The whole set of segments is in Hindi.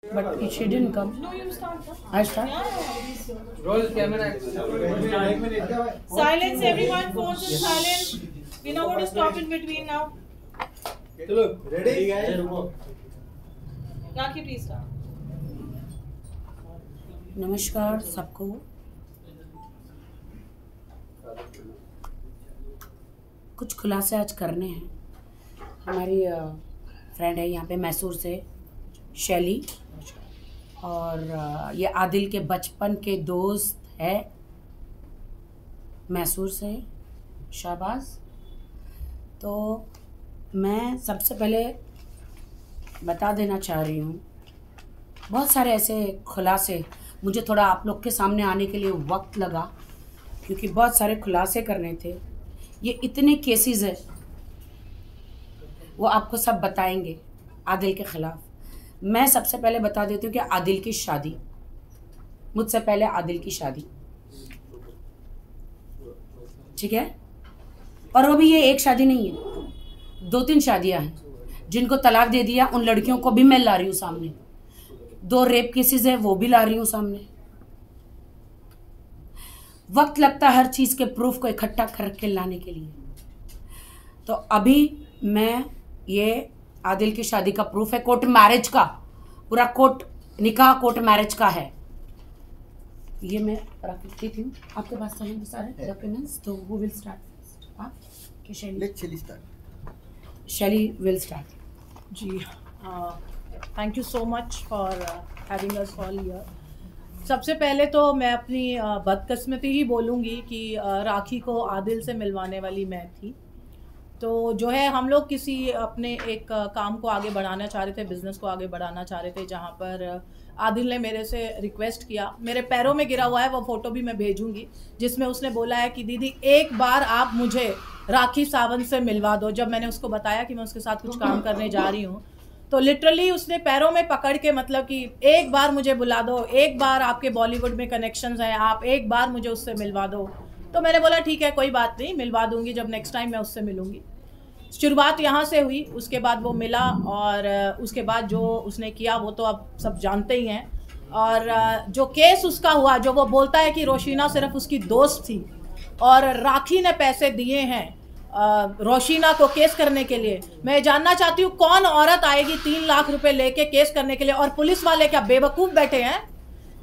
But she didn't come. No, you start. I start. Roll camera. Silence, everyone. Phones is silent. We're not going to stop in between now. Ready guys? Rakhi, please start. नमस्कार सबको। कुछ खुलासे आज करने हैं। हमारी फ्रेंड है यहाँ पे मैसूर से शैली, और ये आदिल के बचपन के दोस्त है मैसूर से शाहबाज। तो मैं सबसे पहले बता देना चाह रही हूँ, बहुत सारे ऐसे खुलासे, मुझे थोड़ा आप लोग के सामने आने के लिए वक्त लगा क्योंकि बहुत सारे खुलासे करने थे। ये इतने केसेस है, वो आपको सब बताएंगे आदिल के ख़िलाफ़। मैं सबसे पहले बता देती हूँ कि आदिल की शादी, मुझसे पहले आदिल की शादी, ठीक है। और वो भी ये एक शादी नहीं है, 2-3 शादियाँ हैं। जिनको तलाक दे दिया उन लड़कियों को भी मैं ला रही हूँ सामने। 2 रेप केसेस है, वो भी ला रही हूँ सामने। वक्त लगता है हर चीज़ के प्रूफ को इकट्ठा करके लाने के लिए। तो अभी मैं ये आदिल की शादी का प्रूफ है, कोर्ट मैरिज का, पूरा कोर्ट निकाह कोर्ट मैरिज का है। ये मैं रखती थी, आपके पास तो हैं सारे डॉक्यूमेंट्स। तो हु विल स्टार्ट? आप कि शैली? Shaily will start. जी, thank you so much for having us all here. सबसे पहले तो मैं अपनी बदकिस्मती ही बोलूँगी कि राखी को आदिल से मिलवाने वाली मैं थी। तो जो है, हम लोग किसी अपने एक काम को आगे बढ़ाना चाह रहे थे, बिज़नेस को आगे बढ़ाना चाह रहे थे, जहाँ पर आदिल ने मेरे से रिक्वेस्ट किया। मेरे पैरों में गिरा हुआ है, वो फ़ोटो भी मैं भेजूंगी, जिसमें उसने बोला है कि दीदी एक बार आप मुझे राखी सावंत से मिलवा दो। जब मैंने उसको बताया कि मैं उसके साथ कुछ काम करने जा रही हूँ, तो लिटरली उसने पैरों में पकड़ के, मतलब कि एक बार मुझे बुला दो, एक बार, आपके बॉलीवुड में कनेक्शंस हैं, आप एक बार मुझे उससे मिलवा दो। तो मैंने बोला ठीक है, कोई बात नहीं, मिलवा दूंगी जब नेक्स्ट टाइम मैं उससे मिलूंगी। शुरुआत यहाँ से हुई, उसके बाद वो मिला, और उसके बाद जो उसने किया वो तो आप सब जानते ही हैं। और जो केस उसका हुआ, जो वो बोलता है कि रोशीना सिर्फ उसकी दोस्त थी और राखी ने पैसे दिए हैं रोशीना को केस करने के लिए। मैं जानना चाहती हूँ कौन औरत आएगी 3 लाख रुपए लेके केस करने के लिए? और पुलिस वाले क्या बेवकूफ़ बैठे हैं?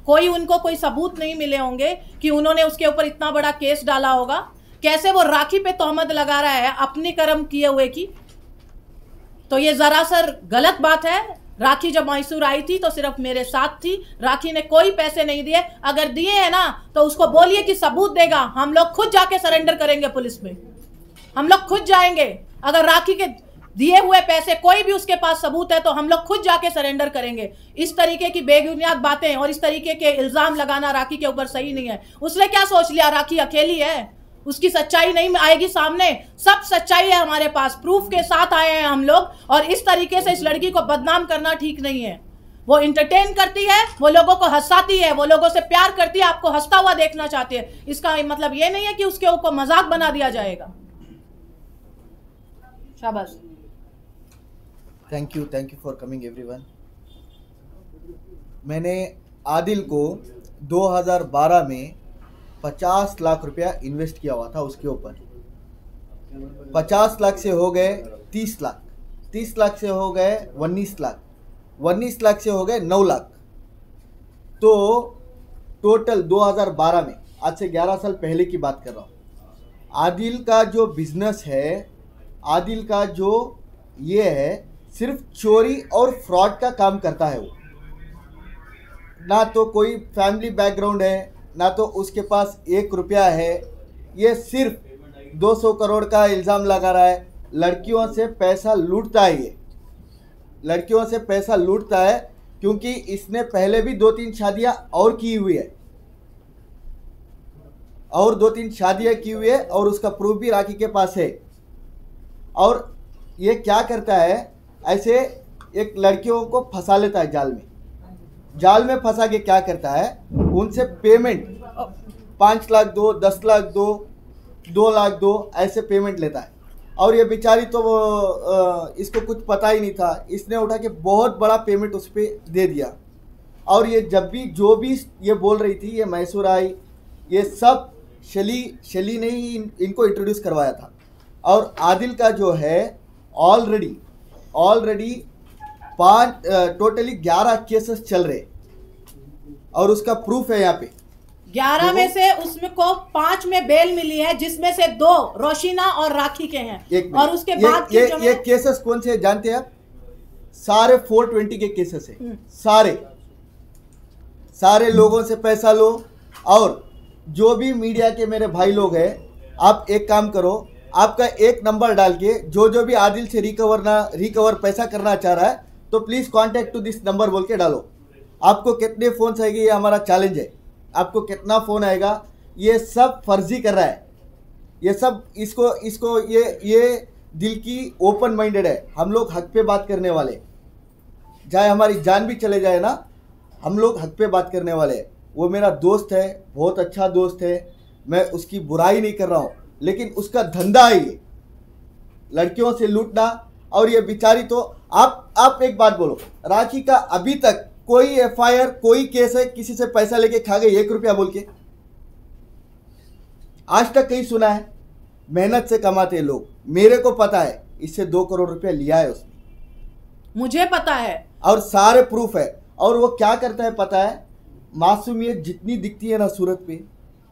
कोई उनको कोई सबूत नहीं मिले होंगे कि उन्होंने उसके ऊपर इतना बड़ा केस डाला होगा। कैसे वो राखी पे तोहमत लगा रहा है अपनी कर्म किए हुए की? तो ये ज़रासर गलत बात है। राखी जब मैसूर आई थी तो सिर्फ मेरे साथ थी, राखी ने कोई पैसे नहीं दिए। अगर दिए हैं ना तो उसको बोलिए कि सबूत देगा, हम लोग खुद जाके सरेंडर करेंगे पुलिस में, हम लोग खुद जाएंगे। अगर राखी के दिए हुए पैसे कोई भी उसके पास सबूत है तो हम लोग खुद जाके सरेंडर करेंगे। इस तरीके की बेबुनियाद बातें और इस तरीके के इल्ज़ाम लगाना राखी के ऊपर सही नहीं है। उसने क्या सोच लिया राखी अकेली है? उसकी सच्चाई नहीं आएगी सामने? सब सच्चाई है हमारे पास, प्रूफ के साथ आए हैं हम लोग। और इस तरीके से इस लड़की को बदनाम करना ठीक नहीं है। वो इंटरटेन करती है, वो लोगों को हंसाती है, वो लोगों से प्यार करती है, आपको हंसता हुआ देखना चाहती है। इसका मतलब ये नहीं है कि उसके ऊपर मजाक बना दिया जाएगा। शाबाश। Thank you for coming everyone. मैंने आदिल को 2012 में 50 लाख रुपया इन्वेस्ट किया हुआ था उसके ऊपर। 50 लाख से हो गए 30 लाख, 30 लाख से हो गए 19 लाख, 19 लाख से हो गए 9 लाख। तो टोटल 2012 में, आज से 11 साल पहले की बात कर रहा हूँ, आदिल का जो बिजनेस है, आदिल का जो ये है, सिर्फ चोरी और फ्रॉड का काम करता है। वो ना तो कोई फैमिली बैकग्राउंड है, ना तो उसके पास 1 रुपया है। ये सिर्फ 200 करोड़ का इल्ज़ाम लगा रहा है। लड़कियों से पैसा लूटता है, ये लड़कियों से पैसा लूटता है क्योंकि इसने पहले भी 2-3 शादियाँ और की हुई है, और 2-3 शादियाँ की हुई है, और उसका प्रूफ भी राखी के पास है। और ये क्या करता है, ऐसे एक लड़कियों को फंसा लेता है जाल में। जाल में फंसा के क्या करता है, उनसे पेमेंट 5 लाख दो, 10 लाख दो, 2 लाख दो, ऐसे पेमेंट लेता है। और ये बेचारी तो वो इसको कुछ पता ही नहीं था, इसने उठा के बहुत बड़ा पेमेंट उस पर दे दिया। और ये जब भी जो भी ये बोल रही थी, ये मैसूर आई, ये सब शली ने ही इनको इंट्रोड्यूस करवाया था। और आदिल का जो है ऑलरेडी टोटली 11 केसेस चल रहे और उसका प्रूफ है यहाँ पे। 11 में से उसमें को 5 में बेल मिली है, जिसमें से 2 रोशिना और राखी के हैं। और उसके बाद ये केसेस कौन से जानते हैं आप? सारे 420 के केसेस है। सारे लोगों से पैसा लो। और जो भी मीडिया के मेरे भाई लोग हैं, आप एक काम करो, आपका एक नंबर डाल के जो भी आदिल से रिकवर पैसा करना चाह रहा है तो please contact to this number बोल के डालो। आपको कितने फोन आएंगे ये हमारा चैलेंज है। आपको कितना फोन आएगा, ये सब फर्जी कर रहा है, ये सब इसको ये दिल की ओपन माइंडेड है। हम लोग हक पे बात करने वाले, चाहे हमारी जान भी चले जाए ना, हम लोग हक पे बात करने वाले हैं। वो मेरा दोस्त है, बहुत अच्छा दोस्त है, मैं उसकी बुराई नहीं कर रहा हूँ, लेकिन उसका धंधा है ये लड़कियों से लूटना। और ये बेचारी तो आप एक बात बोलो, राखी का अभी तक कोई FIR कोई केस है किसी से पैसा लेके खा गई 1 रुपया बोल के? आज तक कहीं सुना है? मेहनत से कमाते लोग, मेरे को पता है इससे 2 करोड़ रुपया लिया है उसने, मुझे पता है और सारे प्रूफ है। और वो क्या करता है पता है? मासूमियत जितनी दिखती है ना सूरत पे,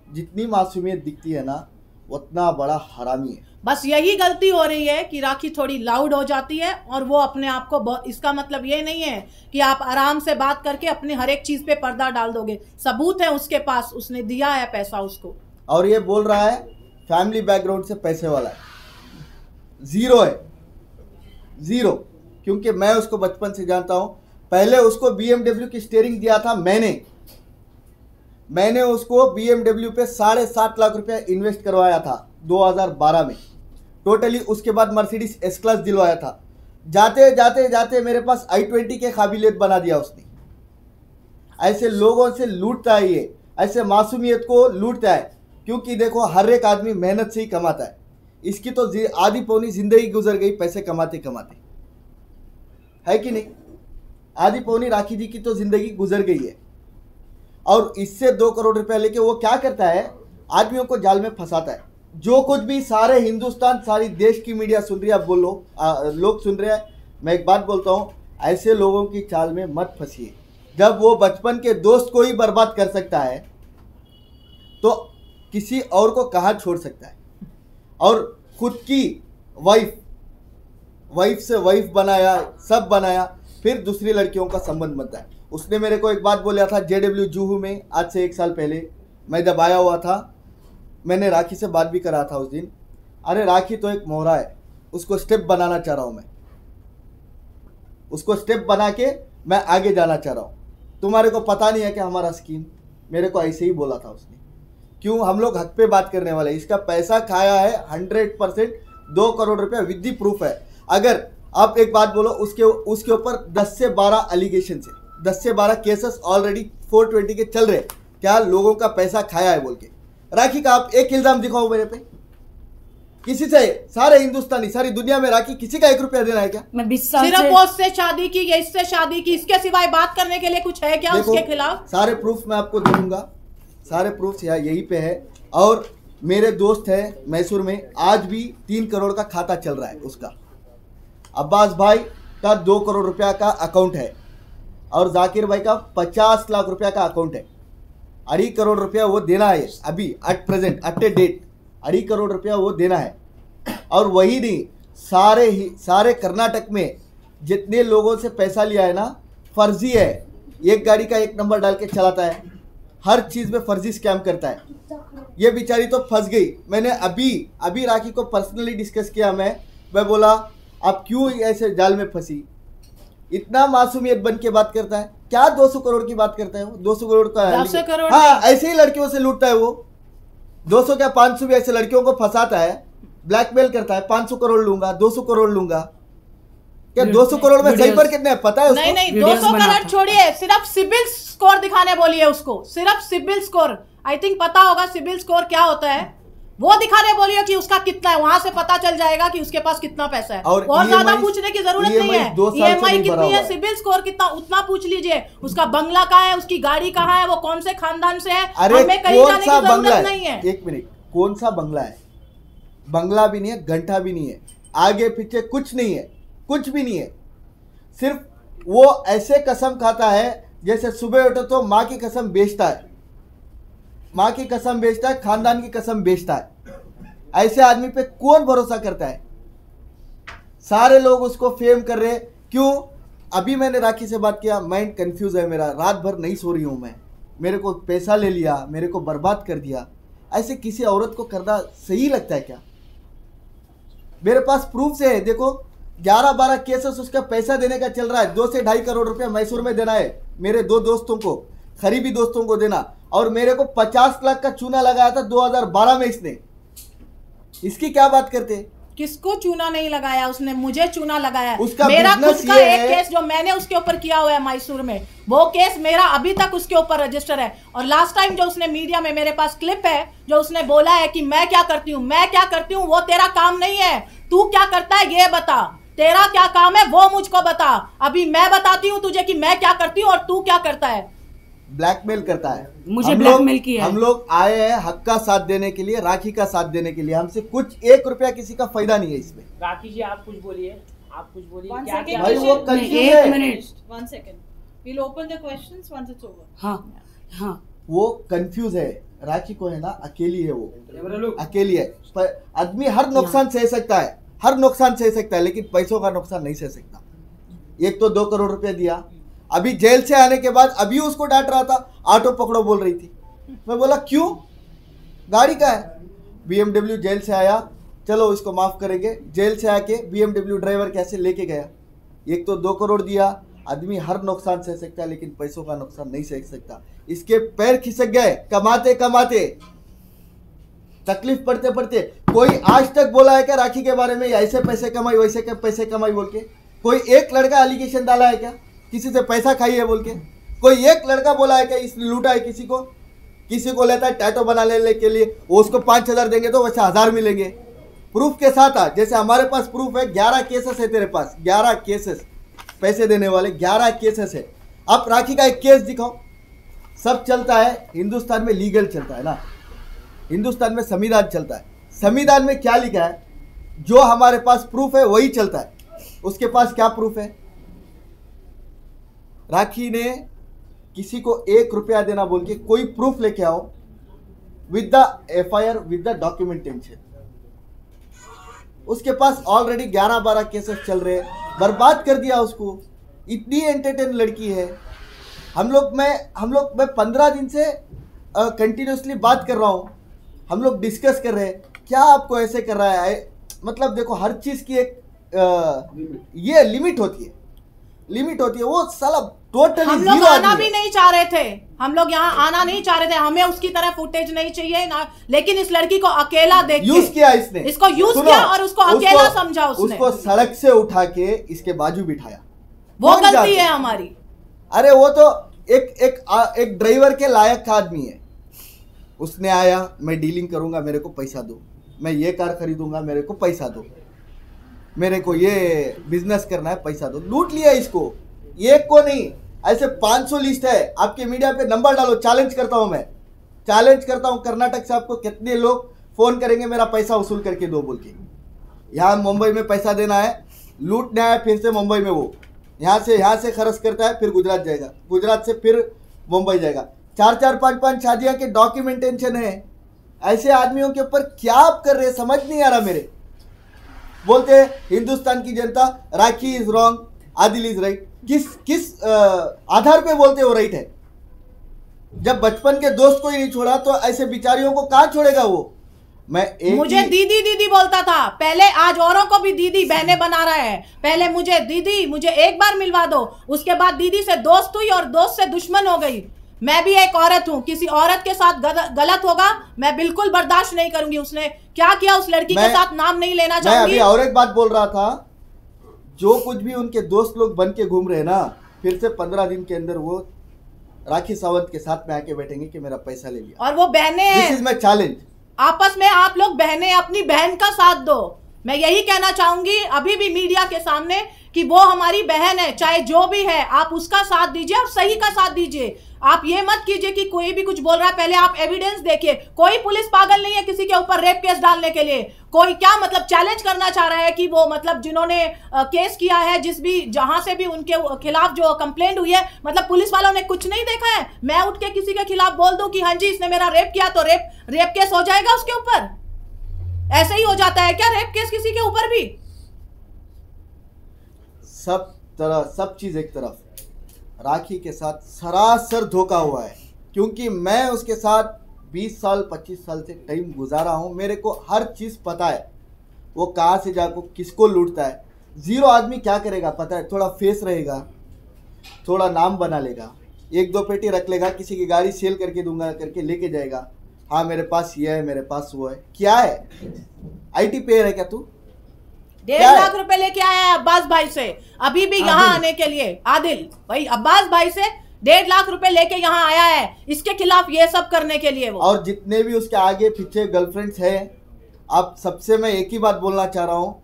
जितनी मासूमियत दिखती है ना, उतना बड़ा हरामी है। बस यही गलती हो रही है कि राखी थोड़ी लाउड हो जाती है और वो अपने आप को इसका मतलब ये नहीं है कि आप आराम से बात करके अपनी हर एक चीज पे पर्दा डाल दोगे। सबूत है उसके पास, उसने दिया है पैसा उसको। और ये बोल रहा है फैमिली बैकग्राउंड से पैसे वाला है। जीरो है, जीरो। क्योंकि मैं उसको बचपन से जानता हूं। पहले उसको BMW की स्टीयरिंग दिया था मैंने उसको BMW पे 7.5 लाख रुपया इन्वेस्ट करवाया था 2012 में टोटली। उसके बाद मर्सिडीज S-क्लास दिलवाया था। जाते मेरे पास i20 के काबिलियत बना दिया उसने। ऐसे लोगों से लूटता है ये, ऐसे मासूमियत को लूटता है। क्योंकि देखो हर एक आदमी मेहनत से ही कमाता है। इसकी तो आधी पौनी जिंदगी गुजर गई पैसे कमाते कमाते, है कि नहीं? आधी पौनी राखी जी की तो जिंदगी गुजर गई है। और इससे 2 करोड़ रुपया लेके वो क्या करता है? आदमियों को जाल में फंसाता है। जो कुछ भी सारे हिंदुस्तान, सारी देश की मीडिया सुन रही है, आप बोलो, लोग सुन रहे हैं। मैं एक बात बोलता हूँ, ऐसे लोगों की चाल में मत फंसिए। जब वो बचपन के दोस्त को ही बर्बाद कर सकता है तो किसी और को कहाँ छोड़ सकता है? और खुद की वाइफ से वाइफ बनाया, सब बनाया, फिर दूसरी लड़कियों का संबंध बनता है। उसने मेरे को एक बात बोला था JW जूहू में, आज से 1 साल पहले मैं जब आया हुआ था, मैंने राखी से बात भी करा था उस दिन। अरे राखी तो एक मोहरा है, उसको स्टेप बनाना चाह रहा हूँ मैं, उसको स्टेप बना के मैं आगे जाना चाह रहा हूँ। तुम्हारे को पता नहीं है कि हमारा स्कीम, मेरे को ऐसे ही बोला था उसने। क्यों? हम लोग हक पे बात करने वाले। इसका पैसा खाया है 100%, 2 करोड़ रुपया विद दी प्रूफ है। अगर आप एक बात बोलो, उसके ऊपर 10 से 12 एलिगेशन है, 10 से 12 केसेस ऑलरेडी 420 के चल रहे। क्या लोगों का पैसा खाया है बोल के? राखी का आप एक इल्जाम दिखाओ मेरे पे, किसी से? सारे हिंदुस्तानी, सारी दुनिया में राखी किसी का 1 रुपया देना है क्या? मैं 20 साल सिर्फ वो उससे शादी की या इससे शादी की, इसके सिवाय बात करने के लिए कुछ है क्या उसके खिलाफ? सारे प्रूफ मैं आपको दे दूंगा, सारे प्रूफ यहीं पे है। और मेरे दोस्त है मैसूर में, आज भी 3 करोड़ का खाता चल रहा है उसका। अब्बास भाई का 2 करोड़ रुपया का अकाउंट है और जाकिर भाई का 50 लाख रुपया का अकाउंट है। 2.5 करोड़ रुपया वो देना है अभी at present, at a date 2.5 crore रुपया वो देना है। और वही नहीं, सारे कर्नाटक में जितने लोगों से पैसा लिया है ना, फर्जी है। एक गाड़ी का 1 नंबर डाल के चलाता है, हर चीज़ में फर्जी स्कैम करता है। ये बेचारी तो फंस गई। मैंने अभी राखी को पर्सनली डिस्कस किया। मैं बोला आप क्यों ऐसे जाल में फंसी? इतना मासूमियत बन के बात करता है क्या? 200 करोड़ की बात करता है वो, 200 करोड़ का। 200 करोड़? हाँ, ऐसे ही लड़कियों से लूटता है वो। 200 क्या 500 भी ऐसे लड़कियों को फंसाता है, ब्लैकमेल करता है। 500 करोड़ लूंगा, 200 करोड़ लूंगा। क्या 200 करोड़ में सही पर कितने है पता है उसको? नहीं 200 करोड़ छोड़िए, सिर्फ सिबिल स्कोर दिखाने बोलिए उसको, सिर्फ सिबिल स्कोर। आई थिंक पता होगा सिबिल स्कोर क्या होता है। वो दिखाने बोलिए कि उसका कितना है, वहां से पता चल जाएगा कि उसके पास कितना पैसा है। और ज्यादा पूछने की जरूरत नहीं है। EMI कितनी है, सिबिल स्कोर कितना, उतना पूछ लीजिए। उसका बंगला कहाँ है, उसकी गाड़ी कहाँ है, वो कौन से खानदान से है, हमें कहीं जाने की जरूरत नहीं है। एक मिनट, कौन सा बंगला है? बंगला भी नहीं है, घंटा भी नहीं है, आगे पीछे कुछ नहीं है, कुछ भी नहीं है। सिर्फ वो ऐसे कसम खाता है जैसे सुबह उठे तो माँ की कसम बेचता है, माँ की कसम बेचता है, खानदान की कसम बेचता है। ऐसे आदमी पे कौन भरोसा करता है? सारे लोग उसको फेम कर रहे हैं। क्यों? अभी मैंने राखी से बात किया, माइंड कंफ्यूज है मेरा, रात भर नहीं सो रही हूँ मैं, मेरे को पैसा ले लिया, मेरे को बर्बाद कर दिया। ऐसे किसी औरत को करना सही लगता है क्या? मेरे पास प्रूफ से है, देखो 11-12 केसेस उसका पैसा देने का चल रहा है। 2 से 2.5 करोड़ रुपया मैसूर में देना है मेरे 2 दोस्तों को, करीबी दोस्तों को देना, और मेरे को 50 लाख का चूना लगाया था 2012 में इसने। इसकी क्या बात करते? किसको चूना नहीं लगाया उसने? मुझे चूना लगाया। उसका मेरा बिजनेस खुद का ये एक है। केस जो मैंने उसके ऊपर किया हुआ है मैसूर में, वो केस मेरा अभी तक उसके ऊपर रजिस्टर है। और लास्ट टाइम जो उसने मीडिया में, मेरे पास क्लिप है, जो उसने बोला है कि मैं क्या करती हूँ, मैं क्या करती हूँ, वो तेरा काम नहीं है। तू क्या करता है ये बता, तेरा क्या काम है वो मुझको बता। अभी मैं बताती हूँ तुझे कि मैं क्या करती हूँ और तू क्या करता है। ब्लैकमेल करता है मुझे, ब्लैकमेल किया है। हम लोग आए हैं हक का साथ देने के लिए, राखी का साथ देने के लिए। हमसे कुछ 1 रुपया किसी का फायदा नहीं है इसमें। राखी जी आप कुछ बोलिए, आप कुछ बोलिए। One क्या second, क्या भाई वो कंफ्यूज एक है, minute, 1 second. We'll open the questions once it's over. हाँ हाँ, वो कंफ्यूज है। राखी को है ना, अकेली है, वो लोग अकेली है। पर आदमी हर नुकसान सह सकता है, हर नुकसान सह सकता है, लेकिन पैसों का नुकसान नहीं सह सकता। एक तो 2 करोड़ रुपया दिया, अभी जेल से आने के बाद अभी उसको डांट रहा था, ऑटो पकड़ो बोल रही थी। मैं बोला क्यों, गाड़ी का है। BMW जेल से आया, चलो इसको माफ करेंगे। जेल से आके BMW ड्राइवर कैसे लेके गया। एक तो 2 करोड़ दिया। आदमी हर नुकसान सह सकता है, लेकिन पैसों का नुकसान नहीं सह सकता। इसके पैर खिसक गए कमाते कमाते, तकलीफ पड़ते पड़ते। कोई आज तक बोला है क्या राखी के बारे में, ऐसे पैसे कमाई वैसे पैसे कमाई बोल के? कोई एक लड़का एलिगेशन डाला है क्या किसी से पैसा खाई है बोल के? कोई एक लड़का बोला है क्या इसने लूटा है किसी को? किसी को लेता है टैटो बना लेने के लिए, वो उसको 5,000 देंगे तो वैसे 1,000 मिलेंगे। प्रूफ के साथ आ, जैसे हमारे पास प्रूफ है। 11 केसेस है तेरे पास, 11 केसेस पैसे देने वाले, 11 केसेस है। अब राखी का एक केस दिखाओ। सब चलता है हिंदुस्तान में, लीगल चलता है ना, हिंदुस्तान में संविधान चलता है। संविधान में क्या लिखा है? जो हमारे पास प्रूफ है वही चलता है। उसके पास क्या प्रूफ है? राखी ने किसी को 1 रुपया देना बोल के कोई प्रूफ लेके आओ, with the FIR, with the documentation. उसके पास ऑलरेडी 11-12 केसेस चल रहे हैं, बर्बाद कर दिया उसको। इतनी एंटरटेन लड़की है। हम लोग मैं 15 दिन से कंटिन्यूसली बात कर रहा हूँ, हम लोग डिस्कस कर रहे हैं, क्या आपको ऐसे कर रहा है? मतलब देखो, हर चीज की एक ये लिमिट होती है, लिमिट होती है। वो साला टोटली हम लोग आना भी नहीं चाह रहे थे, हम लोग यहाँ आना नहीं चाह रहे थे, हमें उसकी तरह फुटेज नहीं चाहिए ना। लेकिन इस लड़की को अकेला देख यूज किया इसने, इसको यूज किया और उसको अकेला समझा उसने। उसको सड़क से उठा के इसके बाजू बिठाया, वो गलती है हमारी। अरे वो तो एक ड्राइवर के लायक का आदमी है। उसने आया, मैं डीलिंग करूंगा, मेरे को पैसा दो, मैं ये कार खरीदूंगा, मेरे को पैसा दो, मेरे को ये बिजनेस करना है, पैसा दो। लूट लिया इसको, एक को नहीं, ऐसे 500 लिस्ट है। आपके मीडिया पे नंबर डालो, चैलेंज करता हूं मैं, चैलेंज करता हूं। कर्नाटक से आपको कितने लोग फोन करेंगे मेरा पैसा वसूल करके दो बोल के? यहाँ मुंबई में पैसा देना है, लूटने आया, फिर से मुंबई में वो यहाँ से खर्च करता है, फिर गुजरात जाएगा, गुजरात से फिर मुंबई जाएगा। 4-4, 5-5 शादियां के डॉक्यूमेंटेशन है। ऐसे आदमियों के ऊपर क्या आप कर रहे हैं, समझ नहीं आ रहा मेरे। बोलते हैं हिंदुस्तान की जनता, Rakhi is wrong, Adil is right. किस आधार पे बोलते हो राइट है? जब बचपन के दोस्त को ही नहीं छोड़ा तो ऐसे बिचारियों को कहाँ छोड़ेगा वो? मुझे दीदी दीदी बोलता था पहले, आज औरों को भी दीदी बहने बना रहा है। पहले मुझे दीदी, मुझे एक बार मिलवा दो, उसके बाद दीदी से दोस्त हुई और दोस्त से दुश्मन हो गई। मैं भी एक औरत हूँ, किसी औरत के साथ गलत होगा मैं बिल्कुल बर्दाश्त नहीं करूंगी। उसने क्या किया उस लड़की के साथ नाम नहीं लेना चाहूंगी। मैं अभी और एक बात बोल रहा था, जो कुछ भी उनके दोस्त लोग बन के घूम रहे हैं ना, फिर से 15 दिन के अंदर वो राखी सावंत के साथ में आके बैठेंगे कि मेरा पैसा ले लिया। और वो बहने दिस इज माय चैलेंज। आपस में आप लोग बहनें अपनी बहन का साथ दो। मैं यही कहना चाहूंगी अभी भी मीडिया के सामने कि वो हमारी बहन है, चाहे जो भी है, आप उसका साथ दीजिए और सही का साथ दीजिए। आप ये मत कीजिए कि कोई भी कुछ बोल रहा है, पहले आप एविडेंस देखिए। कोई पुलिस पागल नहीं है किसी के ऊपर रेप केस डालने के लिए। कोई क्या मतलब चैलेंज करना चाह रहा है कि वो मतलब जिन्होंने केस किया है, जिस भी जहां से भी उनके खिलाफ जो कंप्लेंट हुई है, मतलब पुलिस वालों ने कुछ नहीं देखा है। मैं उठ के किसी के खिलाफ बोल दूं कि हाँ जी इसने मेरा रेप किया, तो रेप केस हो जाएगा उसके ऊपर? ऐसे ही हो जाता है क्या रेप केस किसी के ऊपर भी? सब चीज एक तरफ, राखी के साथ सरासर धोखा हुआ है, क्योंकि मैं उसके साथ 20 साल 25 साल से टाइम गुजारा हूँ। मेरे को हर चीज़ पता है, वो कहाँ से जाको किसको लूटता है। जीरो आदमी क्या करेगा पता है, थोड़ा फेस रहेगा, थोड़ा नाम बना लेगा, 1-2 पेटी रख लेगा, किसी की गाड़ी सेल करके दूंगा करके लेके जाएगा। हाँ मेरे पास ये है, मेरे पास वो है। क्या है, IT पेयर है क्या तू? 1.5 लाख रुपए लेके आया है अब्बास भाई से अभी भी यहाँ आने के लिए। आदिल भाई अब्बास भाई से 1.5 लाख रुपए लेके यहाँ आया है इसके खिलाफ ये सब करने के लिए। वो और जितने भी उसके आगे पीछे गर्लफ्रेंड्स हैं, आप सबसे मैं एक ही बात बोलना चाह रहा हूँ,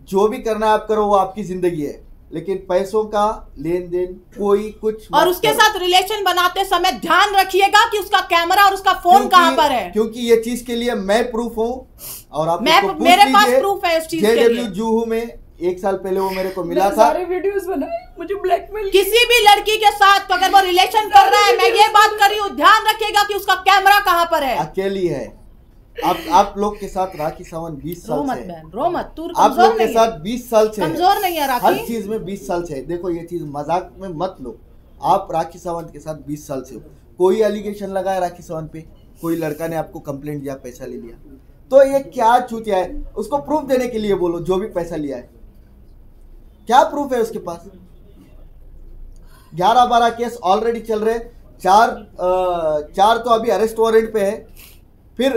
जो भी करना है आप करो, वो आपकी जिंदगी है, लेकिन पैसों का लेन देन कोई कुछ और उसके साथ रिलेशन बनाते समय ध्यान रखिएगा कि उसका कैमरा और उसका फोन कहाँ पर है, क्योंकि ये चीज के लिए मैं प्रूफ हूँ और आप मेरे पास प्रूफ है इस चीज के लिए। जूहू में 1 साल पहले वो मेरे को मिला था, सारे वीडियोस बनाए, मुझे ब्लैकमेल। किसी भी लड़की के साथ तो अगर वो रिलेशन कर रहा है, मैं ये बात कर रही हूँ, ध्यान रखिएगा कि उसका कैमरा कहाँ पर है। अकेली है। आप लोग के साथ राखी सावंत 20 साल से है। रो मत, तू आप लोग के साथ 20 साल से कमजोर नहीं है राखी, हर चीज में 20 साल से है। देखो ये चीज मजाक में मत लो, आप राखी सावंत के साथ 20 साल से हो। कोई एलिगेशन लगाया राखी सावंत पे, कोई लड़का ने आपको कंप्लेंट दिया, पैसा ले लिया, तो ये क्या चूतिया है? उसको प्रूफ देने के लिए बोलो, जो भी पैसा लिया है क्या प्रूफ है उसके पास? 11-12 केस ऑलरेडी चल रहे, 4 तो अभी अरेस्ट वारंट पे है, फिर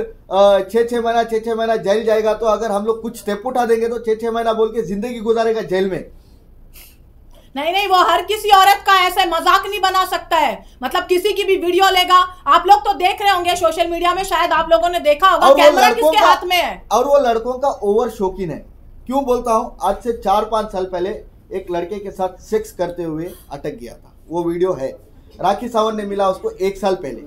6-6 महीना जेल जाएगा। तो अगर हम लोग कुछ स्टेप उठा देंगे तो 6-6 महीना बोल के जिंदगी गुजारेगा जेल में। नहीं, वो हर किसी औरत का ऐसे मजाक नहीं बना सकता है। मतलब किसी की भी वीडियो लेगा, आप लोग तो देख रहे होंगे सोशल मीडिया में, शायद आप लोगों ने देखा होगा, कैमरा किसके हाथ में है। और वो लड़कों का ओवर शौकीन है। क्यों बोलता हूँ, आज से 4-5 साल पहले एक लड़के के साथ सेक्स करते हुए अटक गया था, वो वीडियो है। राखी सावंत ने मिला उसको 1 साल पहले।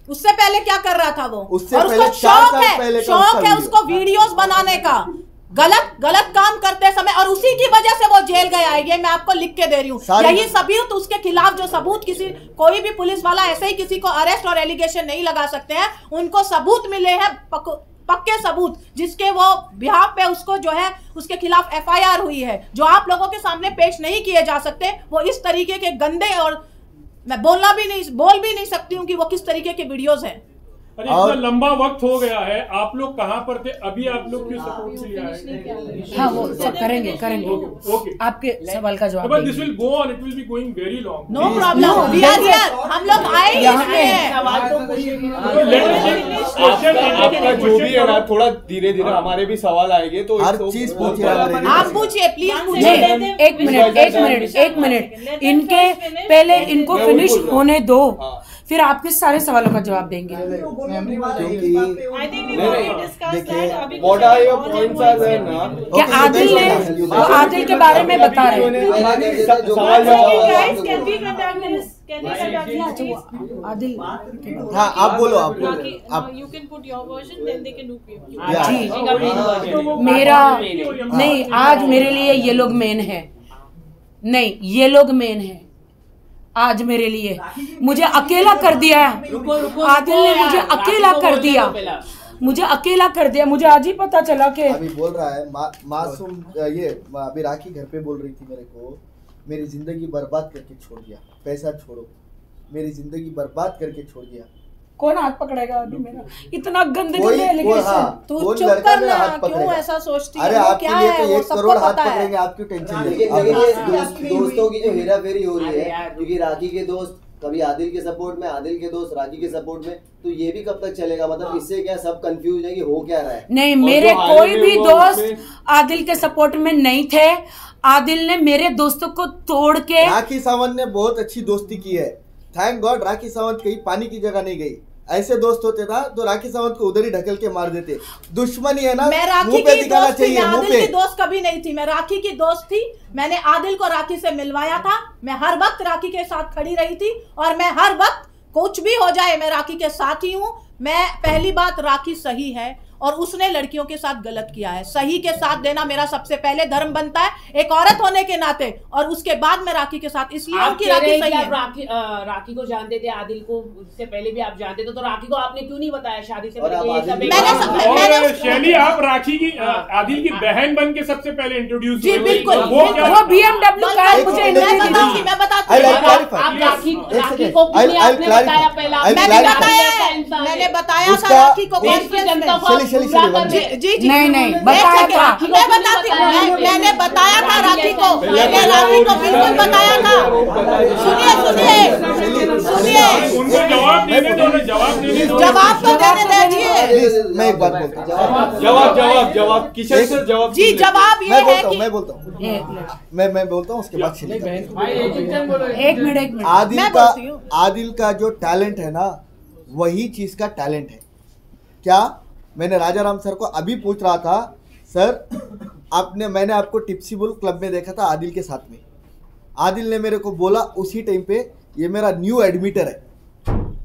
उससे पहले क्या कर रहा था वो? उससे पहले 4 साल पहले शौक है उसको वीडियोस बनाने का, गलत काम करते समय, और उसी की वजह से वो जेल गया है। ये मैं आपको लिख के दे रही हूँ। यही सबूत उसके खिलाफ, जो सबूत कोई भी पुलिस वाला ऐसे ही किसी को अरेस्ट और एलिगेशन नहीं लगा सकते हैं। उनको सबूत मिले हैं, पक्के सबूत, जिसके वो बिहाफ पे उसको जो है उसके खिलाफ FIR हुई है, जो आप लोगों के सामने पेश नहीं किए जा सकते। वो इस तरीके के गंदे, और मैं बोल भी नहीं सकती हूँ कि वो किस तरीके के वीडियोस हैं। अरे इतना लंबा वक्त हो गया है, आप लोग कहाँ पर थे? अभी आप लोग क्यों सपोर्ट से लिया है? हाँ वो सब करेंगे। ओके। आपके सवाल का जवाब। But this will go on, it will be going very long. No problem. We are here. हम लोग आए ही हैं। आपका जो भी है ना, थोड़ा धीरे धीरे हमारे भी सवाल आएंगे, तो हर चीज पूछिए आप पूछिए प्लीज पूछिए। एक मिनट इनके पहले इनको फिनिश होने दो, फिर आपके सारे सवालों का जवाब देंगे। क्या आदिल के बारे में बता रहे हैं? आदिल, हाँ आप बोलो, आप मेरा नहीं, आज मेरे लिए ये लोग मेन है। नहीं, ये लोग मेन है आज मेरे लिए। मुझे अकेला कर दिया आदिल ने, मुझे अकेला कर दिया, मुझे आज ही पता चला कि अभी बोल रहा है मासूम। ये अभी राखी घर पे बोल रही थी मेरे को, मेरी जिंदगी बर्बाद करके छोड़ दिया, पैसा छोड़ो, मेरी जिंदगी बर्बाद करके छोड़ दिया। कौन हाथ पकड़ेगा अभी मेरा? इतना गंदगी एलिगेशन। तू चुप करना, क्यों ऐसा सोचती है? अरे आपके लिए तो 1 करोड़ हाथ पकड़ेंगे, आप क्यों टेंशन ले? दोस्तों की जो हेरा फेरी हो रही है, क्योंकि राखी के दोस्त कभी आदिल के सपोर्ट में, आदिल के दोस्त राखी के सपोर्ट में, तो ये भी कब तक चलेगा? मतलब इससे क्या सब कंफ्यूज है कि हो क्या रहा है? नहीं, मेरे कोई भी दोस्त आदिल के सपोर्ट में नहीं थे। आदिल ने मेरे दोस्तों को तोड़ के, राखी सावंत ने बहुत अच्छी दोस्ती की है। थैंक गॉड राखी सावंत कहीं पानी की जगह नहीं गई। ऐसे दोस्त होते ना तो राखी सावंत को उधर ही ढकेल के मार देते। दुश्मनी है ना, मैं राखी मुंह पे की दिखाना दोस्त थी, चाहिए, मैं मुंह आदिल पे। की दोस्त कभी नहीं थी, मैं राखी की दोस्त थी। मैंने आदिल को राखी से मिलवाया था, मैं हर वक्त राखी के साथ खड़ी रही थी और मैं हर वक्त कुछ भी हो जाए मैं राखी के साथ ही हूँ। मैं पहली बात, राखी सही है और उसने लड़कियों के साथ गलत किया है। सही के साथ देना मेरा सबसे पहले धर्म बनता है एक औरत होने के नाते, और उसके बाद मैं राखी के साथ, इसलिए आप उनकी कह रहे राखी हैं सही कि आप है। राखी को जानते थे, आदिल को इससे पहले भी आप जानते थे, तो राखी को आपने क्यों नहीं बताया शादी से और पहले? आप ये आदिल सब भी- मैंने और शैली, आप राखी की आदिल की बहन बन के सबसे पहले इंट्रोड्यूस जी बिल्कुल, वो क्या वो BMW कार मुझे मैं बताऊंगी, मैं बताती I'll हूँ। clarify. आप राखी second. को क्यों नहीं I'll आपने clarify. बताया पहला? I'll मैंने clarify. बताया है, मैंने बताया था उसका- राखी को देश की कॉन्फ्रेंस जनता में। को आप शैली, शैली, गुमराह शैली, कर रहे- जी जी नहीं, नहीं, एक बताया सेकंड, था। मैं बताती हूँ, मैंने बताया था राखी को, मैंने राखी को बिल्कुल बताया था। सुनिए सुनिए सुनिए, उनको जवाब देने दो ना, जवाब देने दो। जवाब तो देने दीजिए। Please, मैं एक बात बोलता हूँ। जवाब किशन सर जवाब जी जवाब ये मैं है बोलता हूँ, कि मैं बोलता हूँ, एक मिनट, मैं बोलता हूँ, उसके बाद शैली का। एक मिनट। आदिल मैं का बोलती हूँ। आदिल का जो टैलेंट है ना, वही चीज का टैलेंट है। क्या मैंने राजा राम सर को अभी पूछ रहा था, सर मैंने आपको टिप्सी बुल क्लब में देखा था आदिल के साथ में। आदिल ने मेरे को बोला उसी टाइम पे, ये मेरा न्यू एडमिटर है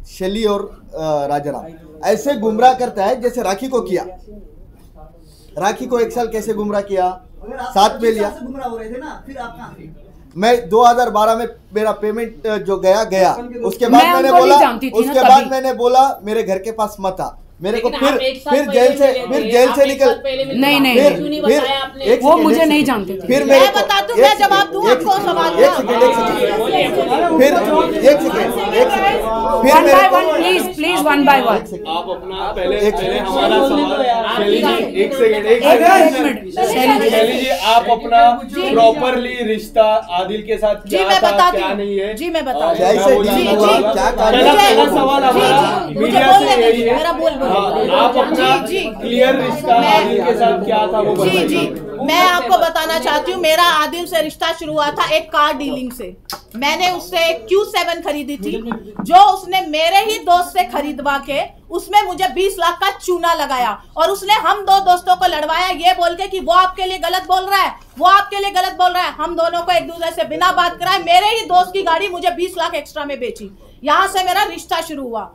शैली और राजा राम। ऐसे गुमराह करता है जैसे राखी को किया। राखी को एक साल कैसे गुमराह किया, साथ में लिया। मैं 2012 में मेरा पेमेंट जो गया उसके बाद मैं मैंने उनको बोला, नहीं जानती थी ना उसके तभी। बाद मैंने बोला मेरे घर के पास मत आ। मेरे को लेकिन आप एक साल फिर पहले जेल से मिले थे, फिर जेल आप से एक निकल साल पहले मिले थे, नहीं, नहीं, आपने क्यों नहीं बताया आपने? एक वो सेकंड, मुझे एक नहीं सेकंड। जानते थे। फिर मैं मेरे को बता दूं, एक मैं सेकंड, जवाब दूं एक आपको सेकंड, सवाल एक का। सेकंड, एक सेकंड, फिर एक सेकंड, एक सेकंड, फिर वन मेरे बाय को one, please please, one by one. आप अपना पहले एक पहले सेकंड। हमारा सवाल शैली जी, एक सेकंड एक मिनट, शैली शैली जी। जी, आप अपना प्रॉपरली रिश्ता आदिल के साथ जी क्या मैं था बताती क्या नहीं है? हूँ, जी मैं बताती क्या हूँ। ऐसे मैं डील वो हुआ, जानना क्या चाहता हूँ। कारण पहला है? सवाल जी, हमारा जी, मुझे मीडिया बोलने से यही दीजिए, है। मेरा बोल बोल। हाँ, आप अपना जी, जी। क्लियर रिश्ता आदिल के साथ क्या था वो जी बताइए। जी, मैं आपको बताना चाहती हूँ, मेरा आदिल से रिश्ता शुरू हुआ था एक कार डीलिंग से। मैंने उससे एक Q7 खरीदी थी, जो उसने मेरे ही दोस्त से खरीदवा के उसमें मुझे 20 लाख का चूना लगाया, और उसने हम दो दोस्तों को लड़वाया ये बोल के कि वो आपके लिए गलत बोल रहा है, वो आपके लिए गलत बोल रहा है। हम दोनों को एक दूसरे से बिना बात कराए मेरे ही दोस्त की गाड़ी मुझे 20 लाख एक्स्ट्रा में बेची। यहाँ से मेरा रिश्ता शुरू हुआ।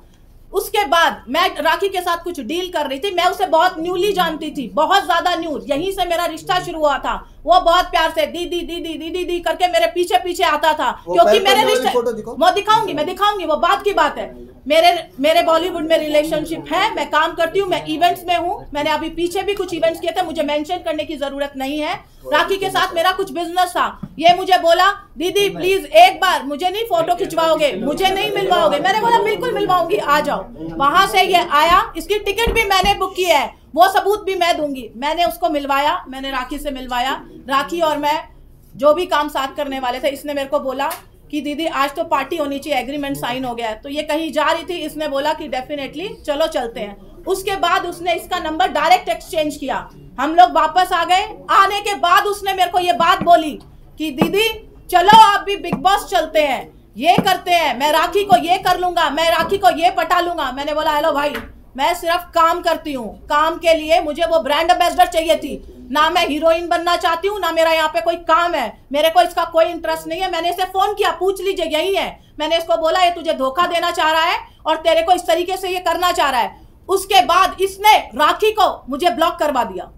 उसके बाद मैं राखी के साथ कुछ डील कर रही थी, मैं उसे बहुत न्यूली जानती थी, बहुत ज्यादा न्यू। यहीं से मेरा रिश्ता शुरू हुआ था। वो बहुत प्यार से दीदी दीदी दीदी दीदी करके मेरे पीछे पीछे आता था, क्योंकि मेरे रिश्ते, वो दिखाऊंगी, मैं दिखाऊंगी, वो बात की बात है। मेरे बॉलीवुड में रिलेशनशिप है, मैं काम करती हूँ, मैं इवेंट्स में हूँ, मैंने अभी पीछे भी कुछ इवेंट्स किए थे, मुझे मेंशन करने की जरूरत नहीं है। राखी के साथ मेरा कुछ बिजनेस था, ये मुझे बोला दीदी प्लीज एक बार मुझे नहीं फोटो खिंचवाओगे, मुझे नहीं मिलवाओगे। मैंने बोला बिल्कुल मिलवाऊंगी, आ जाओ। वहां से ये आया, इसकी टिकट भी मैंने बुक की है, वो सबूत भी मैं दूंगी। मैंने उसको मिलवाया, मैंने राखी से मिलवाया। राखी और मैं जो भी काम साथ करने वाले थे, इसने मेरे को बोला कि दीदी आज तो पार्टी होनी चाहिए, एग्रीमेंट साइन हो गया है। तो ये कहीं जा रही थी, इसने बोला कि डेफिनेटली चलो चलते हैं। उसके बाद उसने इसका नंबर डायरेक्ट एक्सचेंज किया, हम लोग वापस आ गए। आने के बाद उसने मेरे को ये बात बोली कि दीदी चलो आप भी बिग बॉस चलते हैं, ये करते हैं, मैं राखी को ये कर लूंगा, मैं राखी को ये पटा लूंगा। मैंने बोला हेलो भाई, मैं सिर्फ काम करती हूँ, काम के लिए मुझे वो ब्रांड एम्बेसडर चाहिए थी, ना मैं हीरोइन बनना चाहती हूँ, ना मेरा यहाँ पे कोई काम है, मेरे को इसका कोई इंटरेस्ट नहीं है। मैंने इसे फोन किया, पूछ लीजिए, यही है। मैंने इसको बोला ये तुझे धोखा देना चाह रहा है और तेरे को इस तरीके से ये करना चाह रहा है। उसके बाद इसने राखी को मुझे ब्लॉक करवा दिया,